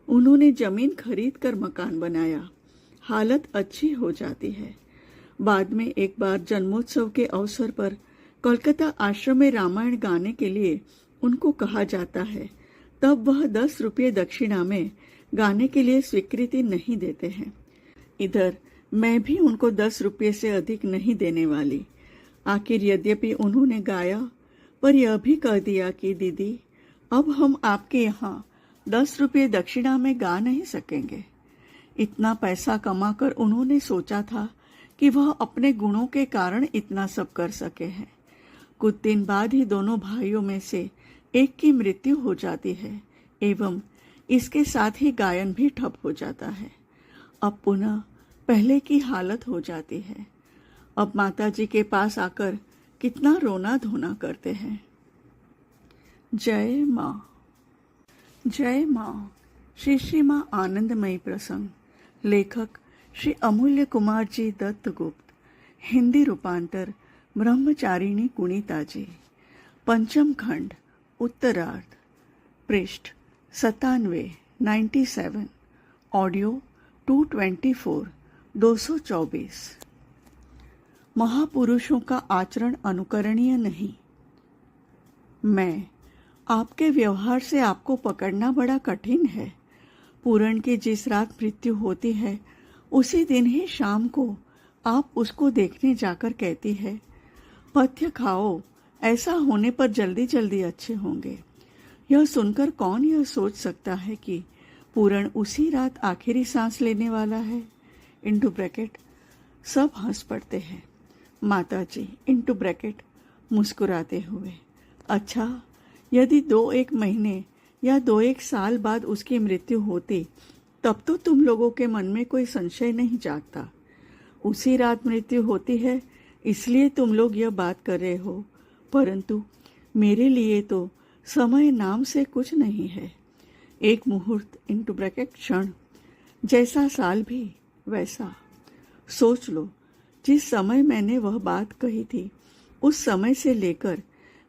उन्होंने जमीन खरीद कर मकान बनाया। हालत अच्छी हो जाती है। बाद में एक बार जन्मोत्सव के अवसर पर कोलकाता आश्रम में रामायण गाने के लिए उनको कहा जाता है, तब वह 10 रुपये दक्षिणा में गाने के लिए स्वीकृति नहीं देते हैं। इधर मैं भी उनको 10 रुपये से अधिक नहीं देने वाली। आखिर यद्यपि उन्होंने गाया, पर यह भी कह दिया कि दीदी अब हम आपके यहाँ 10 रुपये दक्षिणा में गा नहीं सकेंगे। इतना पैसा कमाकर उन्होंने सोचा था कि वह अपने गुणों के कारण इतना सब कर सके हैं। कुछ दिन बाद ही दोनों भाइयों में से एक की मृत्यु हो जाती है एवं इसके साथ ही गायन भी ठप हो जाता है। अब पुनः पहले की हालत हो जाती है। अब माताजी के पास आकर कितना रोना धोना करते हैं। जय माँ, जय माँ। श्री माँ आनंदमयी प्रसंग। लेखक श्री अमूल्य कुमार जी दत्तगुप्त। हिंदी रूपांतर ब्रह्मचारिणी कुणिता जी। पंचम खंड उत्तरार्ध। पृष्ठ 97 97। ऑडियो 224 224। महापुरुषों का आचरण अनुकरणीय नहीं। मैं आपके व्यवहार से आपको पकड़ना बड़ा कठिन है। पूरण की जिस रात मृत्यु होती है उसी दिन ही शाम को आप उसको देखने जाकर कहती है, पथ्य खाओ, ऐसा होने पर जल्दी जल्दी अच्छे होंगे। यह सुनकर कौन यह सोच सकता है कि पूरण उसी रात आखिरी सांस लेने वाला है। इंटू ब्रैकेट सब हंस पड़ते हैं। माताजी इंटू ब्रैकेट मुस्कुराते हुए, अच्छा, यदि 2-1 महीने या 2-1 साल बाद उसकी मृत्यु होती तब तो तुम लोगों के मन में कोई संशय नहीं जागता। उसी रात मृत्यु होती है इसलिए तुम लोग यह बात कर रहे हो, परंतु मेरे लिए तो समय नाम से कुछ नहीं है। एक मुहूर्त इंटू ब्रैकेट क्षण, जैसा साल भी वैसा। सोच लो, जिस समय मैंने वह बात कही थी उस समय से लेकर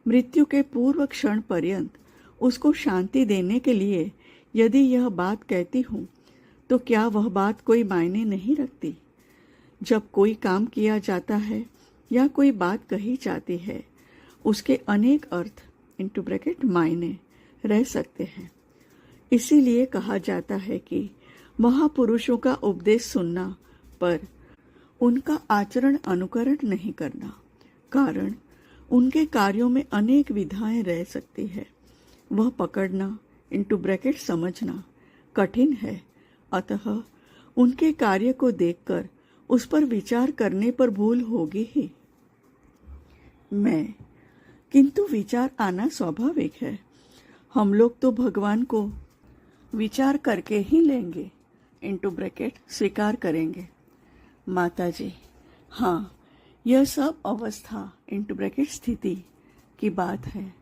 मृत्यु के पूर्व क्षण पर्यंत उसको शांति देने के लिए यदि यह बात कहती हूँ तो क्या वह बात कोई मायने नहीं रखती। जब कोई काम किया जाता है या कोई बात कही जाती है उसके अनेक अर्थ इंटू ब्रैकेट मायने रह सकते हैं। इसीलिए कहा जाता है कि महापुरुषों का उपदेश सुनना पर उनका आचरण अनुकरण नहीं करना, कारण उनके कार्यों में अनेक विधाएं रह सकती है। वह पकड़ना इंटू ब्रैकेट समझना कठिन है, अतः उनके कार्य को देखकर उस पर विचार करने पर भूल होगी ही। किंतु विचार आना स्वाभाविक है। हम लोग तो भगवान को विचार करके ही लेंगे, इंटू ब्रैकेट स्वीकार करेंगे। माताजी, हाँ, यह सब अवस्था इंटू ब्रैकेट स्थिति की बात है।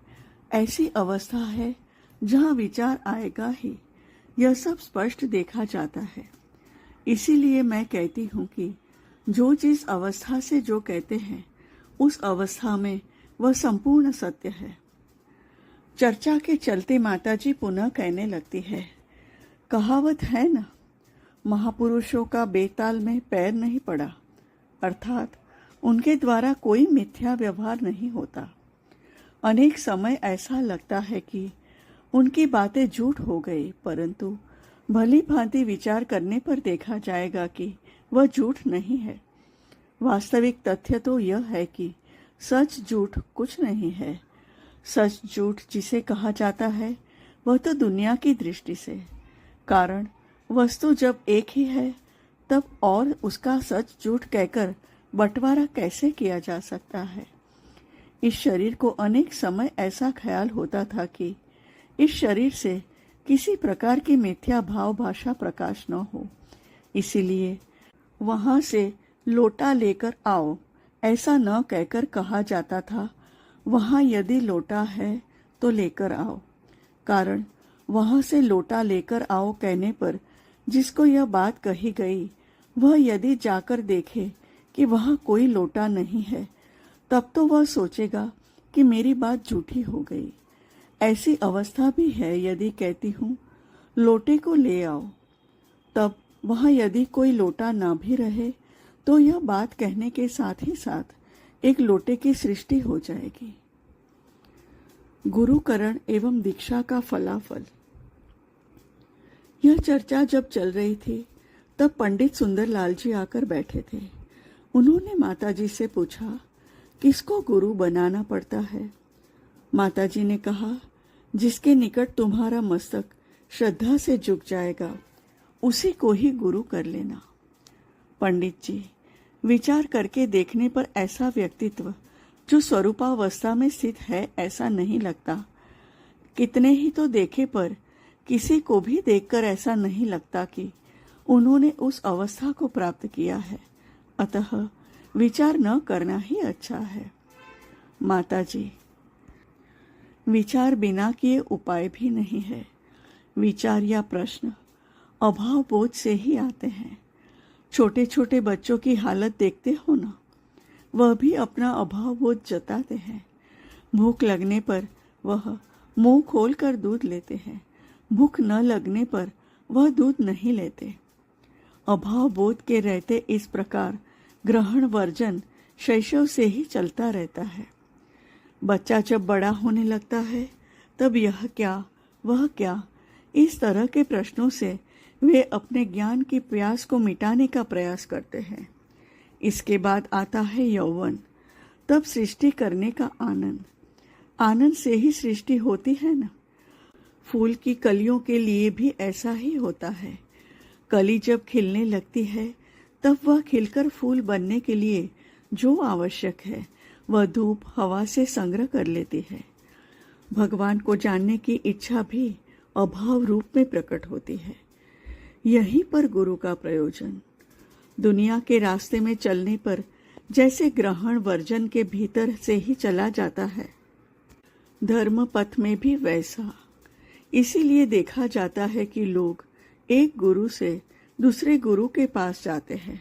ऐसी अवस्था है जहाँ विचार आएगा ही, यह सब स्पष्ट देखा जाता है। इसीलिए मैं कहती हूँ कि जो जिस अवस्था से जो कहते हैं उस अवस्था में वह संपूर्ण सत्य है। चर्चा के चलते माताजी पुनः कहने लगती है, कहावत है ना, महापुरुषों का बेताल में पैर नहीं पड़ा, अर्थात उनके द्वारा कोई मिथ्या व्यवहार नहीं होता। अनेक समय ऐसा लगता है कि उनकी बातें झूठ हो गई, परंतु भली भांति विचार करने पर देखा जाएगा कि वह झूठ नहीं है। वास्तविक तथ्य तो यह है कि सच झूठ कुछ नहीं है। सच झूठ जिसे कहा जाता है वह तो दुनिया की दृष्टि से, कारण वस्तु जब एक ही है तब और उसका सच झूठ कहकर बंटवारा कैसे किया जा सकता है। इस शरीर को अनेक समय ऐसा ख्याल होता था कि इस शरीर से किसी प्रकार की मिथ्या भाव भाषा प्रकाश न हो, इसीलिए वहां से लोटा लेकर आओ ऐसा न कहकर कहा जाता था, वहां यदि लोटा है तो लेकर आओ, कारण वहां से लोटा लेकर आओ कहने पर जिसको यह बात कही गई वह यदि जाकर देखे कि वहां कोई लोटा नहीं है तब तो वह सोचेगा कि मेरी बात झूठी हो गई। ऐसी अवस्था भी है यदि कहती हूँ लोटे को ले आओ, तब वहां यदि कोई लोटा ना भी रहे तो यह बात कहने के साथ ही साथ एक लोटे की सृष्टि हो जाएगी। गुरुकरण एवं दीक्षा का फलाफल। यह चर्चा जब चल रही थी तब पंडित सुंदरलाल जी आकर बैठे थे। उन्होंने माताजी से पूछा, किसको गुरु बनाना पड़ता है? माताजी ने कहा, जिसके निकट तुम्हारा मस्तक श्रद्धा से झुक जाएगा उसी को ही गुरु कर लेना। पंडित जी, विचार करके देखने पर ऐसा व्यक्तित्व जो स्वरूपावस्था में स्थित है ऐसा नहीं लगता। कितने ही तो देखे पर किसी को भी देखकर ऐसा नहीं लगता कि उन्होंने उस अवस्था को प्राप्त किया है, अतः विचार न करना ही अच्छा है। माताजी, विचार बिना किए उपाय भी नहीं है। विचार या प्रश्न अभाव बोध से ही आते हैं। छोटे छोटे बच्चों की हालत देखते हो ना, वह भी अपना अभाव बोध जताते हैं। भूख लगने पर वह मुंह खोलकर दूध लेते हैं, भूख न लगने पर वह दूध नहीं लेते। अभाव बोध के रहते इस प्रकार ग्रहण वर्जन शैशव से ही चलता रहता है। बच्चा जब बड़ा होने लगता है तब यह क्या वह क्या इस तरह के प्रश्नों से वे अपने ज्ञान की प्यास को मिटाने का प्रयास करते हैं। इसके बाद आता है यौवन। तब सृष्टि करने का आनंद, आनंद से ही सृष्टि होती है ना। फूल की कलियों के लिए भी ऐसा ही होता है। कली जब खिलने लगती है तब वह खिलकर फूल बनने के लिए जो आवश्यक है वह धूप हवा से संग्रह कर लेती है। भगवान को जानने की इच्छा भी अभाव रूप में प्रकट होती है। यहीं पर गुरु का प्रयोजन। दुनिया के रास्ते में चलने पर जैसे ग्रहण वर्जन के भीतर से ही चला जाता है, धर्म पथ में भी वैसा। इसीलिए देखा जाता है कि लोग एक गुरु से दूसरे गुरु के पास जाते हैं।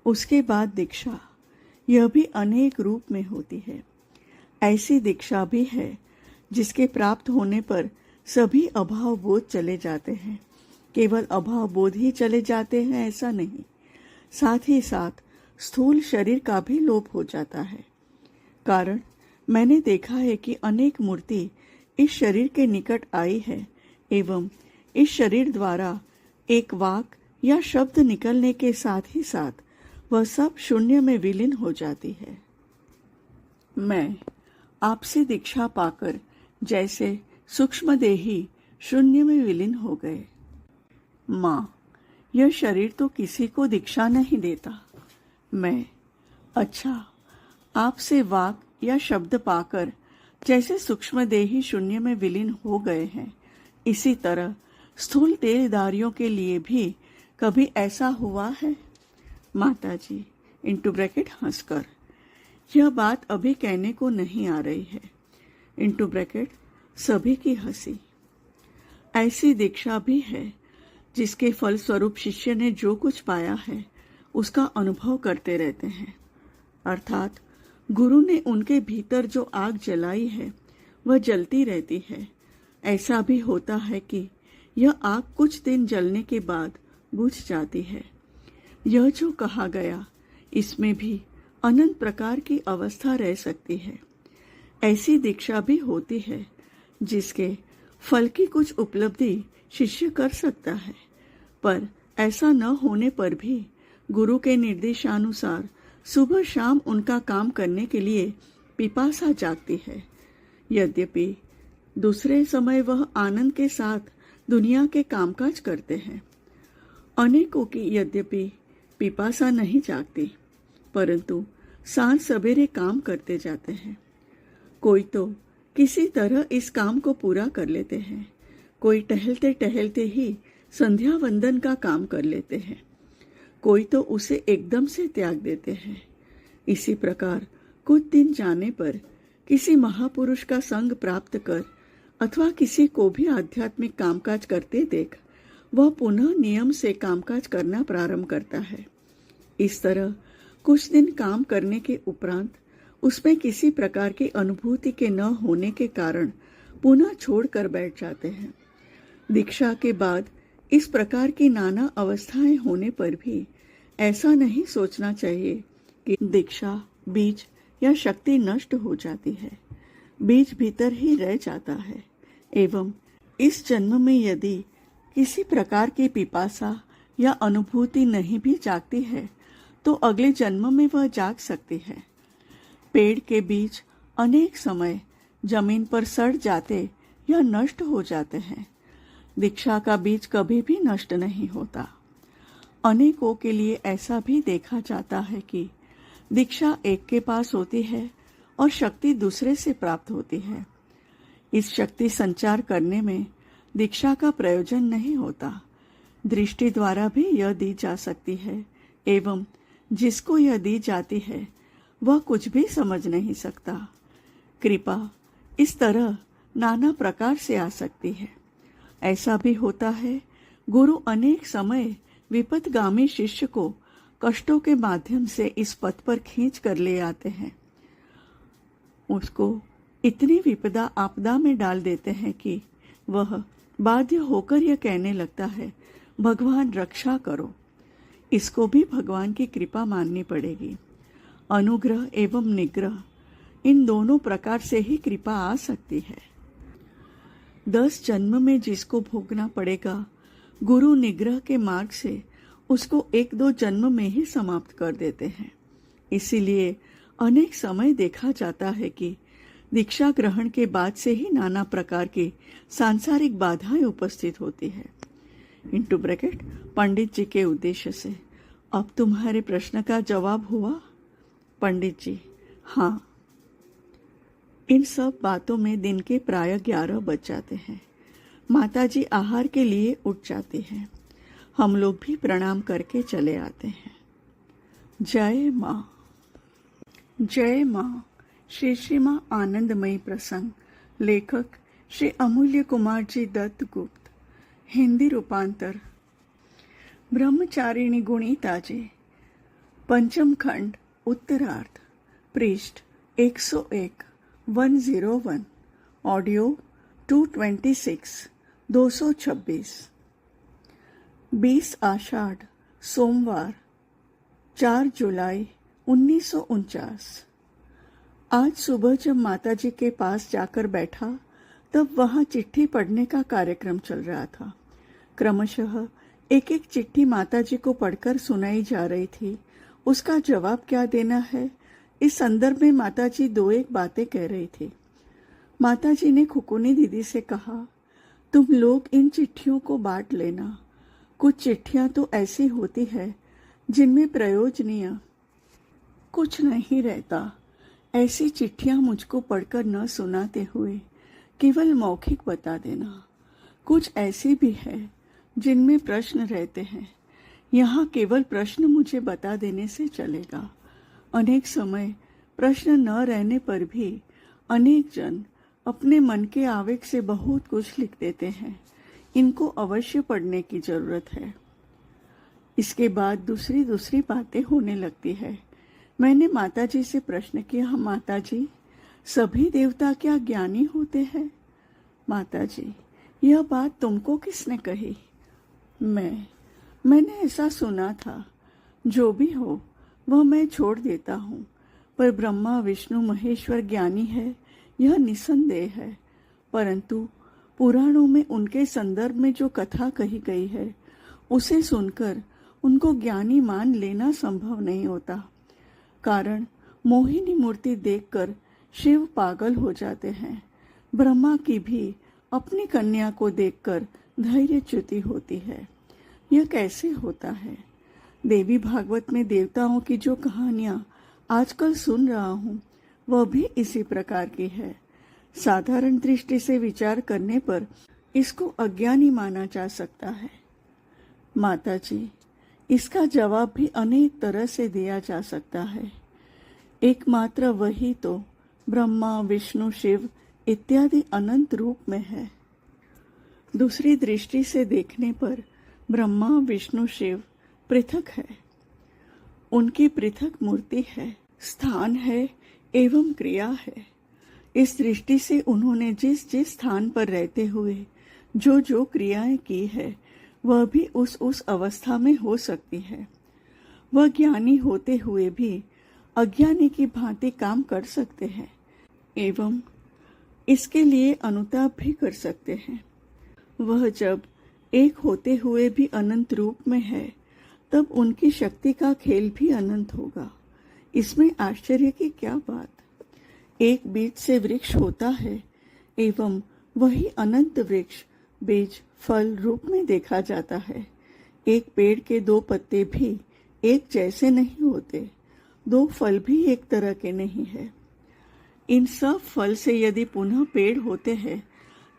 उसके बाद दीक्षा, यह भी अनेक रूप में होती है। ऐसी दीक्षा भी है जिसके प्राप्त होने पर सभी अभाव बोध चले जाते हैं। केवल अभाव बोध ही चले जाते हैं ऐसा नहीं, साथ ही साथ स्थूल शरीर का भी लोप हो जाता है। कारण मैंने देखा है कि अनेक मूर्ति इस शरीर के निकट आई है एवं इस शरीर द्वारा एक वाक या शब्द निकलने के साथ ही साथ वह सब शून्य में विलीन हो जाती है। मैं आपसे दीक्षा पाकर जैसे सूक्ष्मदेही शून्य में विलीन हो गए। माँ, यह शरीर तो किसी को दीक्षा नहीं देता। मैं, अच्छा, आपसे वाक या शब्द पाकर जैसे सूक्ष्मदेही शून्य में विलीन हो गए हैं, इसी तरह स्थूल देहधारियों के लिए भी कभी ऐसा हुआ है? माताजी इंटू ब्रैकेट हंसकर, यह बात अभी कहने को नहीं आ रही है। इंटू ब्रैकेट सभी की हंसी। ऐसी दीक्षा भी है जिसके फलस्वरूप शिष्य ने जो कुछ पाया है उसका अनुभव करते रहते हैं। अर्थात गुरु ने उनके भीतर जो आग जलाई है वह जलती रहती है। ऐसा भी होता है कि यह आग कुछ दिन जलने के बाद बुझ जाती है। यह जो कहा गया, इसमें भी अनंत प्रकार की अवस्था रह सकती है। ऐसी दीक्षा भी होती है जिसके फल की कुछ उपलब्धि शिष्य कर सकता है, पर ऐसा न होने पर भी गुरु के निर्देशानुसार सुबह शाम उनका काम करने के लिए पिपासा जागती है। यद्यपि दूसरे समय वह आनंद के साथ दुनिया के कामकाज करते हैं। अनेकों की यद्यपि पिपासा नहीं जागती, परंतु सांझ सवेरे काम करते जाते हैं। कोई तो किसी तरह इस काम को पूरा कर लेते हैं, कोई टहलते टहलते ही संध्या वंदन का काम कर लेते हैं, कोई तो उसे एकदम से त्याग देते हैं। इसी प्रकार कुछ दिन जाने पर किसी महापुरुष का संग प्राप्त कर अथवा किसी को भी आध्यात्मिक कामकाज करते देख वह पुनः नियम से कामकाज करना प्रारंभ करता है। इस तरह कुछ दिन काम करने के उपरांत उसमें किसी प्रकार की अनुभूति के न होने के कारण पुनः छोड़कर बैठ जाते हैं। दीक्षा के बाद इस प्रकार की नाना अवस्थाएं होने पर भी ऐसा नहीं सोचना चाहिए कि दीक्षा, बीज या शक्ति नष्ट हो जाती है। बीज भीतर ही रह जाता है एवं इस जन्म में यदि किसी प्रकार की पिपासा या अनुभूति नहीं भी जागती है तो अगले जन्म में वह जाग सकती है। पेड़ के बीज अनेक समय जमीन पर सड़ जाते या नष्ट हो जाते हैं। दीक्षा का बीज कभी भी नष्ट नहीं होता। अनेकों के लिए ऐसा भी देखा जाता है कि दीक्षा एक के पास होती है और शक्ति दूसरे से प्राप्त होती है। इस शक्ति संचार करने में दीक्षा का प्रयोजन नहीं होता। दृष्टि द्वारा भी यह दी जा सकती है एवं जिसको यह दी जाती है वह कुछ भी समझ नहीं सकता। कृपा इस तरह नाना प्रकार से आ सकती है। ऐसा भी होता है गुरु अनेक समय विपथगामी शिष्य को कष्टों के माध्यम से इस पथ पर खींच कर ले आते हैं। उसको इतनी विपदा आपदा में डाल देते हैं कि वह बाध्य होकर यह कहने लगता है, भगवान रक्षा करो। इसको भी भगवान की कृपा माननी पड़ेगी। अनुग्रह एवं निग्रह इन दोनों प्रकार से ही कृपा आ सकती है। 10 जन्म में जिसको भोगना पड़ेगा, गुरु निग्रह के मार्ग से उसको 1-2 जन्म में ही समाप्त कर देते हैं। इसीलिए अनेक समय देखा जाता है कि दीक्षा ग्रहण के बाद से ही नाना प्रकार की सांसारिक बाधाएं उपस्थित होती है। इंटू ब्रैकेट पंडित जी के उद्देश्य से। अब तुम्हारे प्रश्न का जवाब हुआ? पंडित जी: हाँ। इन सब बातों में दिन के प्राय 11 बज जाते हैं। माताजी आहार के लिए उठ जाती हैं। हम लोग भी प्रणाम करके चले आते हैं। जय माँ। जय माँ। श्री श्री माँ आनंदमयी प्रसंग। लेखक श्री अमूल्य कुमार जी दत्त गुप्त। हिंदी रूपांतर ब्रह्मचारिणी गुणिता जी। पंचम खंड उत्तरार्ध। पृष्ठ 101 101। ऑडियो 226 226। 20 आषाढ़ सोमवार 4 जुलाई 1949। आज सुबह जब माताजी के पास जाकर बैठा तब वहां चिट्ठी पढ़ने का कार्यक्रम चल रहा था। क्रमशः एक एक चिट्ठी माताजी को पढ़कर सुनाई जा रही थी। उसका जवाब क्या देना है, इस संदर्भ में माताजी 2-1 बातें कह रही थी। माताजी ने खुकुनी दीदी से कहा, तुम लोग इन चिट्ठियों को बांट लेना। कुछ चिट्ठियां तो ऐसी होती है जिनमें प्रयोजनीय कुछ नहीं रहता। ऐसी चिट्ठियां मुझको पढ़कर न सुनाते हुए केवल मौखिक बता देना। कुछ ऐसी भी है जिनमें प्रश्न रहते हैं। यहाँ केवल प्रश्न मुझे बता देने से चलेगा। अनेक समय प्रश्न न रहने पर भी अनेक जन अपने मन के आवेग से बहुत कुछ लिख देते हैं। इनको अवश्य पढ़ने की जरूरत है। इसके बाद दूसरी बातें होने लगती है। मैंने माताजी से प्रश्न किया, माताजी सभी देवता क्या ज्ञानी होते हैं? माताजी: यह बात तुमको किसने कही? मैंने ऐसा सुना था। जो भी हो वह मैं छोड़ देता हूँ, पर ब्रह्मा विष्णु महेश्वर ज्ञानी है यह निसंदेह है। परंतु पुराणों में उनके संदर्भ में जो कथा कही गई है उसे सुनकर उनको ज्ञानी मान लेना संभव नहीं होता। कारण मोहिनी मूर्ति देखकर शिव पागल हो जाते हैं। ब्रह्मा की भी अपनी कन्या को देखकर धैर्यच्युति होती है। यह कैसे होता है? देवी भागवत में देवताओं की जो कहानियां आजकल सुन रहा हूँ वह भी इसी प्रकार की है। साधारण दृष्टि से विचार करने पर इसको अज्ञानी माना जा सकता है। माताजी, इसका जवाब भी अनेक तरह से दिया जा सकता है। एकमात्र वही तो ब्रह्मा विष्णु शिव इत्यादि अनंत रूप में है। दूसरी दृष्टि से देखने पर ब्रह्मा विष्णु शिव पृथक है। उनकी पृथक मूर्ति है, स्थान है एवं क्रिया है। इस दृष्टि से उन्होंने जिस जिस स्थान पर रहते हुए जो जो क्रियाएं की है वह भी उस अवस्था में हो सकती है। वह ज्ञानी होते हुए भी अज्ञानी की भांति काम कर सकते हैं एवं इसके लिए अनुताप भी कर सकते हैं। वह जब एक होते हुए भी अनंत रूप में है तब उनकी शक्ति का खेल भी अनंत होगा। इसमें आश्चर्य की क्या बात। एक बीज से वृक्ष होता है एवं वही अनंत वृक्ष बीज फल रूप में देखा जाता है। एक पेड़ के 2 पत्ते भी एक जैसे नहीं होते, 2 फल भी एक तरह के नहीं है। इन सब फल से यदि पुनः पेड़ होते हैं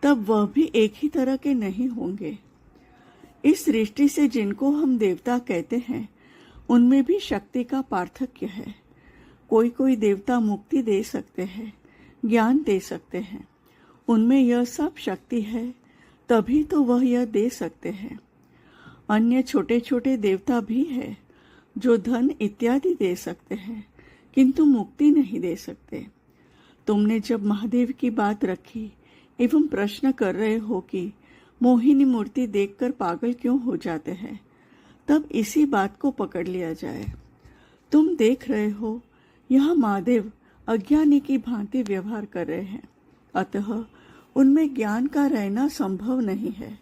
तब वह भी एक ही तरह के नहीं होंगे। इस दृष्टि से जिनको हम देवता कहते हैं उनमें भी शक्ति का पार्थक्य है। कोई कोई देवता मुक्ति दे सकते हैं, ज्ञान दे सकते हैं, उनमें यह सब शक्ति है, तभी तो वह यह दे सकते हैं। अन्य छोटे छोटे देवता भी है जो धन इत्यादि दे सकते हैं किंतु मुक्ति नहीं दे सकते। तुमने जब महादेव की बात रखी एवं प्रश्न कर रहे हो कि मोहिनी मूर्ति देखकर पागल क्यों हो जाते हैं, तब इसी बात को पकड़ लिया जाए। तुम देख रहे हो यहाँ महादेव अज्ञानी की भांति व्यवहार कर रहे हैं, अतः उनमें ज्ञान का रहना संभव नहीं है।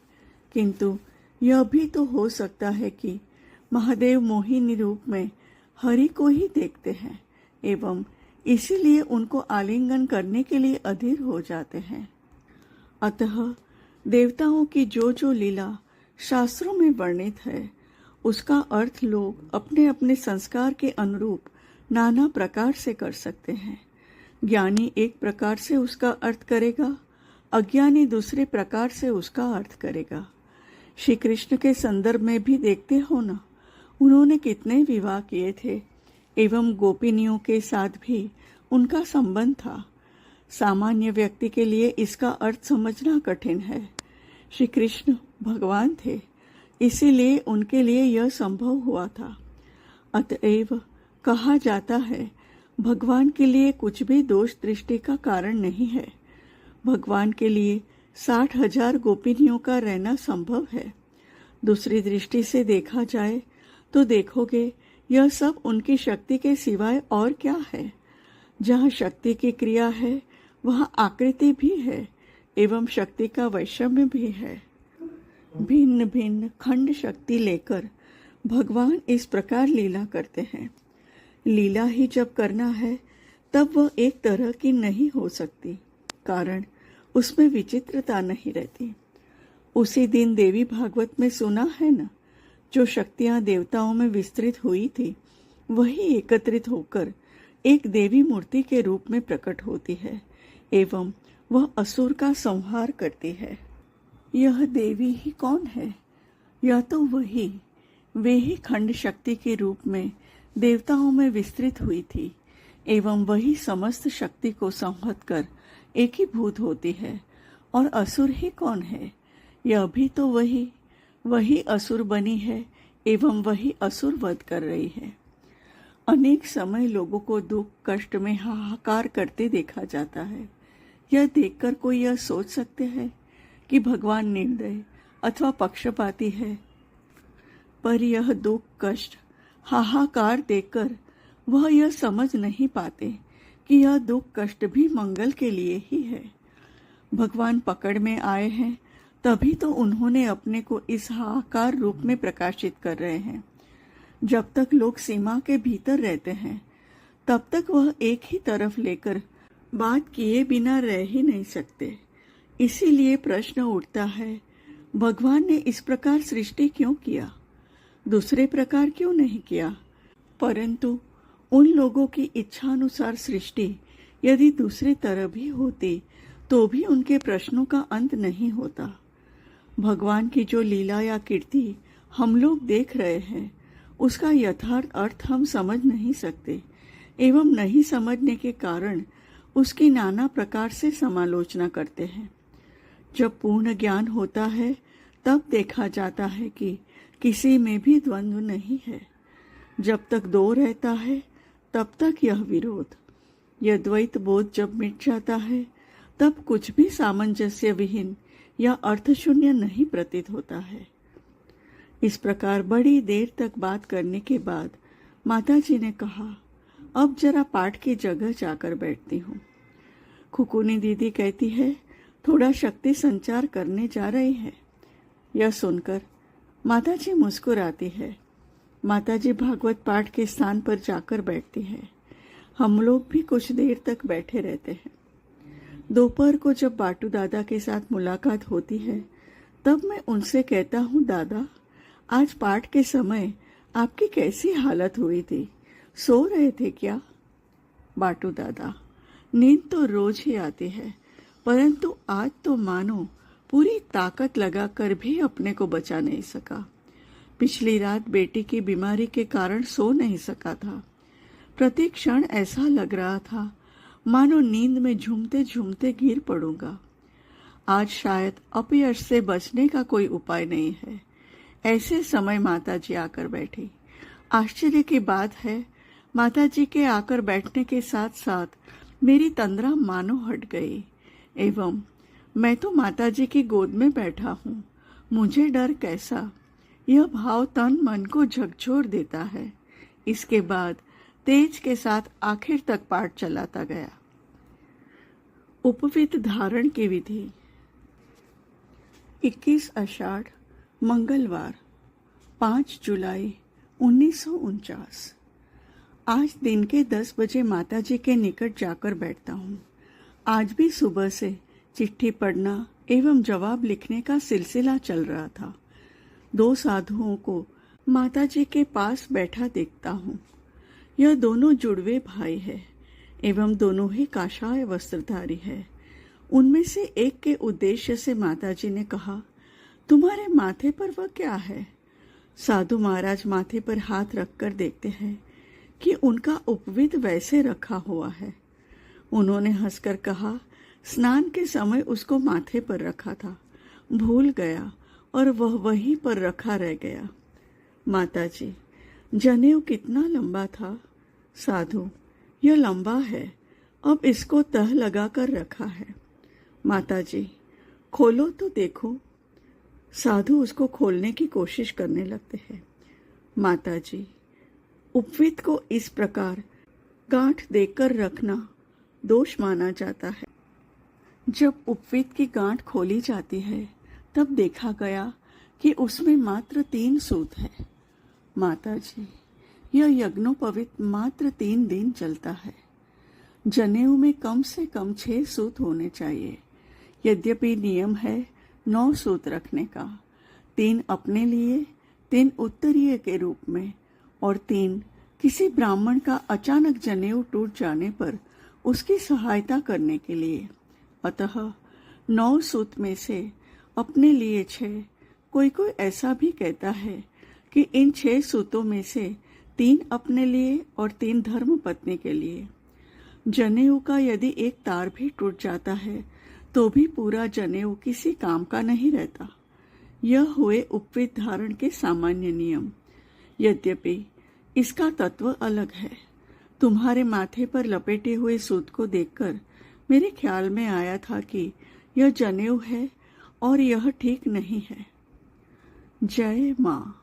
किंतु यह भी तो हो सकता है कि महादेव मोहिनी रूप में हरि को ही देखते हैं एवं इसीलिए उनको आलिंगन करने के लिए अधीर हो जाते हैं। अतः देवताओं की जो जो लीला शास्त्रों में वर्णित है, उसका अर्थ लोग अपने अपने संस्कार के अनुरूप नाना प्रकार से कर सकते हैं। ज्ञानी एक प्रकार से उसका अर्थ करेगा, अज्ञानी दूसरे प्रकार से उसका अर्थ करेगा। श्री कृष्ण के संदर्भ में भी देखते हो ना, उन्होंने कितने विवाह किए थे एवं गोपिनियों के साथ भी उनका संबंध था। सामान्य व्यक्ति के लिए इसका अर्थ समझना कठिन है। श्री कृष्ण भगवान थे, इसीलिए उनके लिए यह संभव हुआ था। अतएव कहा जाता है, भगवान के लिए कुछ भी दोष दृष्टि का कारण नहीं है। भगवान के लिए 60,000 गोपिनियों का रहना संभव है। दूसरी दृष्टि से देखा जाए तो देखोगे यह सब उनकी शक्ति के सिवाय और क्या है। जहाँ शक्ति की क्रिया है वहाँ आकृति भी है एवं शक्ति का वैषम्य भी है। भिन्न भिन्न खंड शक्ति लेकर भगवान इस प्रकार लीला करते हैं। लीला ही जब करना है तब वह एक तरह की नहीं हो सकती, कारण उसमें विचित्रता नहीं रहती। उसी दिन देवी भागवत में सुना है ना, जो शक्तियां देवताओं में विस्तृत हुई थी वही एकत्रित होकर एक देवी मूर्ति के रूप में प्रकट होती है एवं वह असुर का संहार करती है। यह देवी ही कौन है? यह तो वही वे ही खंड शक्ति के रूप में देवताओं में विस्तृत हुई थी एवं वही समस्त शक्ति को संहत कर एकीभूत होती है। और असुर ही कौन है? यह भी तो वही असुर बनी है एवं वही असुर वध कर रही है। अनेक समय लोगों को दुख कष्ट में हाहाकार करते देखा जाता है। यह देखकर कोई यह सोच सकते हैं कि भगवान निर्दय अथवा पक्षपाती है, पर यह दुख कष्ट हाहाकार देखकर वह यह समझ नहीं पाते कि यह दुख कष्ट भी मंगल के लिए ही है। भगवान पकड़ में आए हैं तभी तो उन्होंने अपने को इस हाहाकार रूप में प्रकाशित कर रहे हैं। जब तक लोग सीमा के भीतर रहते हैं तब तक वह एक ही तरफ लेकर बात किए बिना रह ही नहीं सकते। इसीलिए प्रश्न उठता है, भगवान ने इस प्रकार सृष्टि क्यों किया? दूसरे प्रकार क्यों नहीं किया? परंतु उन लोगों की इच्छानुसार सृष्टि यदि दूसरी तरह भी होती तो भी उनके प्रश्नों का अंत नहीं होता। भगवान की जो लीला या कीर्ति हम लोग देख रहे हैं उसका यथार्थ अर्थ हम समझ नहीं सकते एवं नहीं समझने के कारण उसकी नाना प्रकार से समालोचना करते हैं। जब पूर्ण ज्ञान होता है तब देखा जाता है कि किसी में भी द्वंद्व नहीं है। जब तक दो रहता है तब तक यह विरोध। यह द्वैत बोध जब मिट जाता है तब कुछ भी सामंजस्य विहीन या अर्थशून्य नहीं प्रतीत होता है। इस प्रकार बड़ी देर तक बात करने के बाद माताजी ने कहा, अब जरा पाठ की जगह जाकर बैठती हूँ। खुकुनी दीदी कहती है, थोड़ा शक्ति संचार करने जा रही है। यह सुनकर माताजी मुस्कुराती है। माताजी भागवत पाठ के स्थान पर जाकर बैठती है। हम लोग भी कुछ देर तक बैठे रहते हैं। दोपहर को जब बाटू दादा के साथ मुलाकात होती है तब मैं उनसे कहता हूँ, दादा आज पाठ के समय आपकी कैसी हालत हुई थी? सो रहे थे क्या? बाटू दादा, नींद तो रोज ही आती है, परंतु आज तो मानो पूरी ताकत लगाकर भी अपने को बचा नहीं सका। पिछली रात बेटी की बीमारी के कारण सो नहीं सका था। प्रति क्षण ऐसा लग रहा था मानो नींद में झूमते झूमते गिर पड़ूंगा। आज शायद अपयश से बचने का कोई उपाय नहीं है। ऐसे समय माताजी आकर बैठी। आश्चर्य की बात है, माताजी के आकर बैठने के साथ साथ मेरी तंद्रा मानो हट गई एवं मैं तो माताजी की गोद में बैठा हूँ। मुझे डर कैसा? यह भाव तन मन को झकझोर देता है। इसके बाद तेज के साथ आखिर तक पाठ चलाता गया। उपवित धारण की विधि। 21 आषाढ़ मंगलवार 5 जुलाई 1949। आज दिन के 10 बजे माताजी के निकट जाकर बैठता हूँ। आज भी सुबह से चिट्ठी पढ़ना एवं जवाब लिखने का सिलसिला चल रहा था। 2 साधुओं को माताजी के पास बैठा देखता हूँ। यह दोनों जुड़वे भाई है एवं दोनों ही काषाय वस्त्रधारी है। उनमें से एक के उद्देश्य से माताजी ने कहा, तुम्हारे माथे पर वह क्या है? साधु महाराज माथे पर हाथ रखकर देखते हैं कि उनका उपवीत वैसे रखा हुआ है। उन्होंने हंसकर कहा, स्नान के समय उसको माथे पर रखा था, भूल गया और वह वहीं पर रखा रह गया। माताजी, जनेऊ कितना लंबा था? साधु, यह लंबा है, अब इसको तह लगाकर रखा है। माताजी, खोलो तो देखो। साधु उसको खोलने की कोशिश करने लगते हैं। माताजी, उपवीत को इस प्रकार गांठ देकर रखना दोष माना जाता है। जब उपवीत की गांठ खोली जाती है तब देखा गया कि उसमें मात्र 3 सूत है। माताजी, यह यज्ञोपवीत मात्र 3 दिन चलता है। जनेऊ में कम से कम 6 सूत होने चाहिए। यद्यपि नियम है 9 सूत रखने का, 3 अपने लिए, 3 उत्तरीय के रूप में और 3 किसी ब्राह्मण का अचानक जनेऊ टूट जाने पर उसकी सहायता करने के लिए। अतः 9 सूत में से अपने लिए 6, कोई कोई ऐसा भी कहता है कि इन 6 सूतों में से 3 अपने लिए और 3 धर्म पत्नी के लिए। जनेऊ का यदि एक तार भी टूट जाता है तो भी पूरा जनेऊ किसी काम का नहीं रहता। यह हुए उपवीत धारण के सामान्य नियम। यद्यपि इसका तत्व अलग है। तुम्हारे माथे पर लपेटे हुए सूत को देखकर मेरे ख्याल में आया था कि यह जनेऊ है और यह ठीक नहीं है। जय माँ।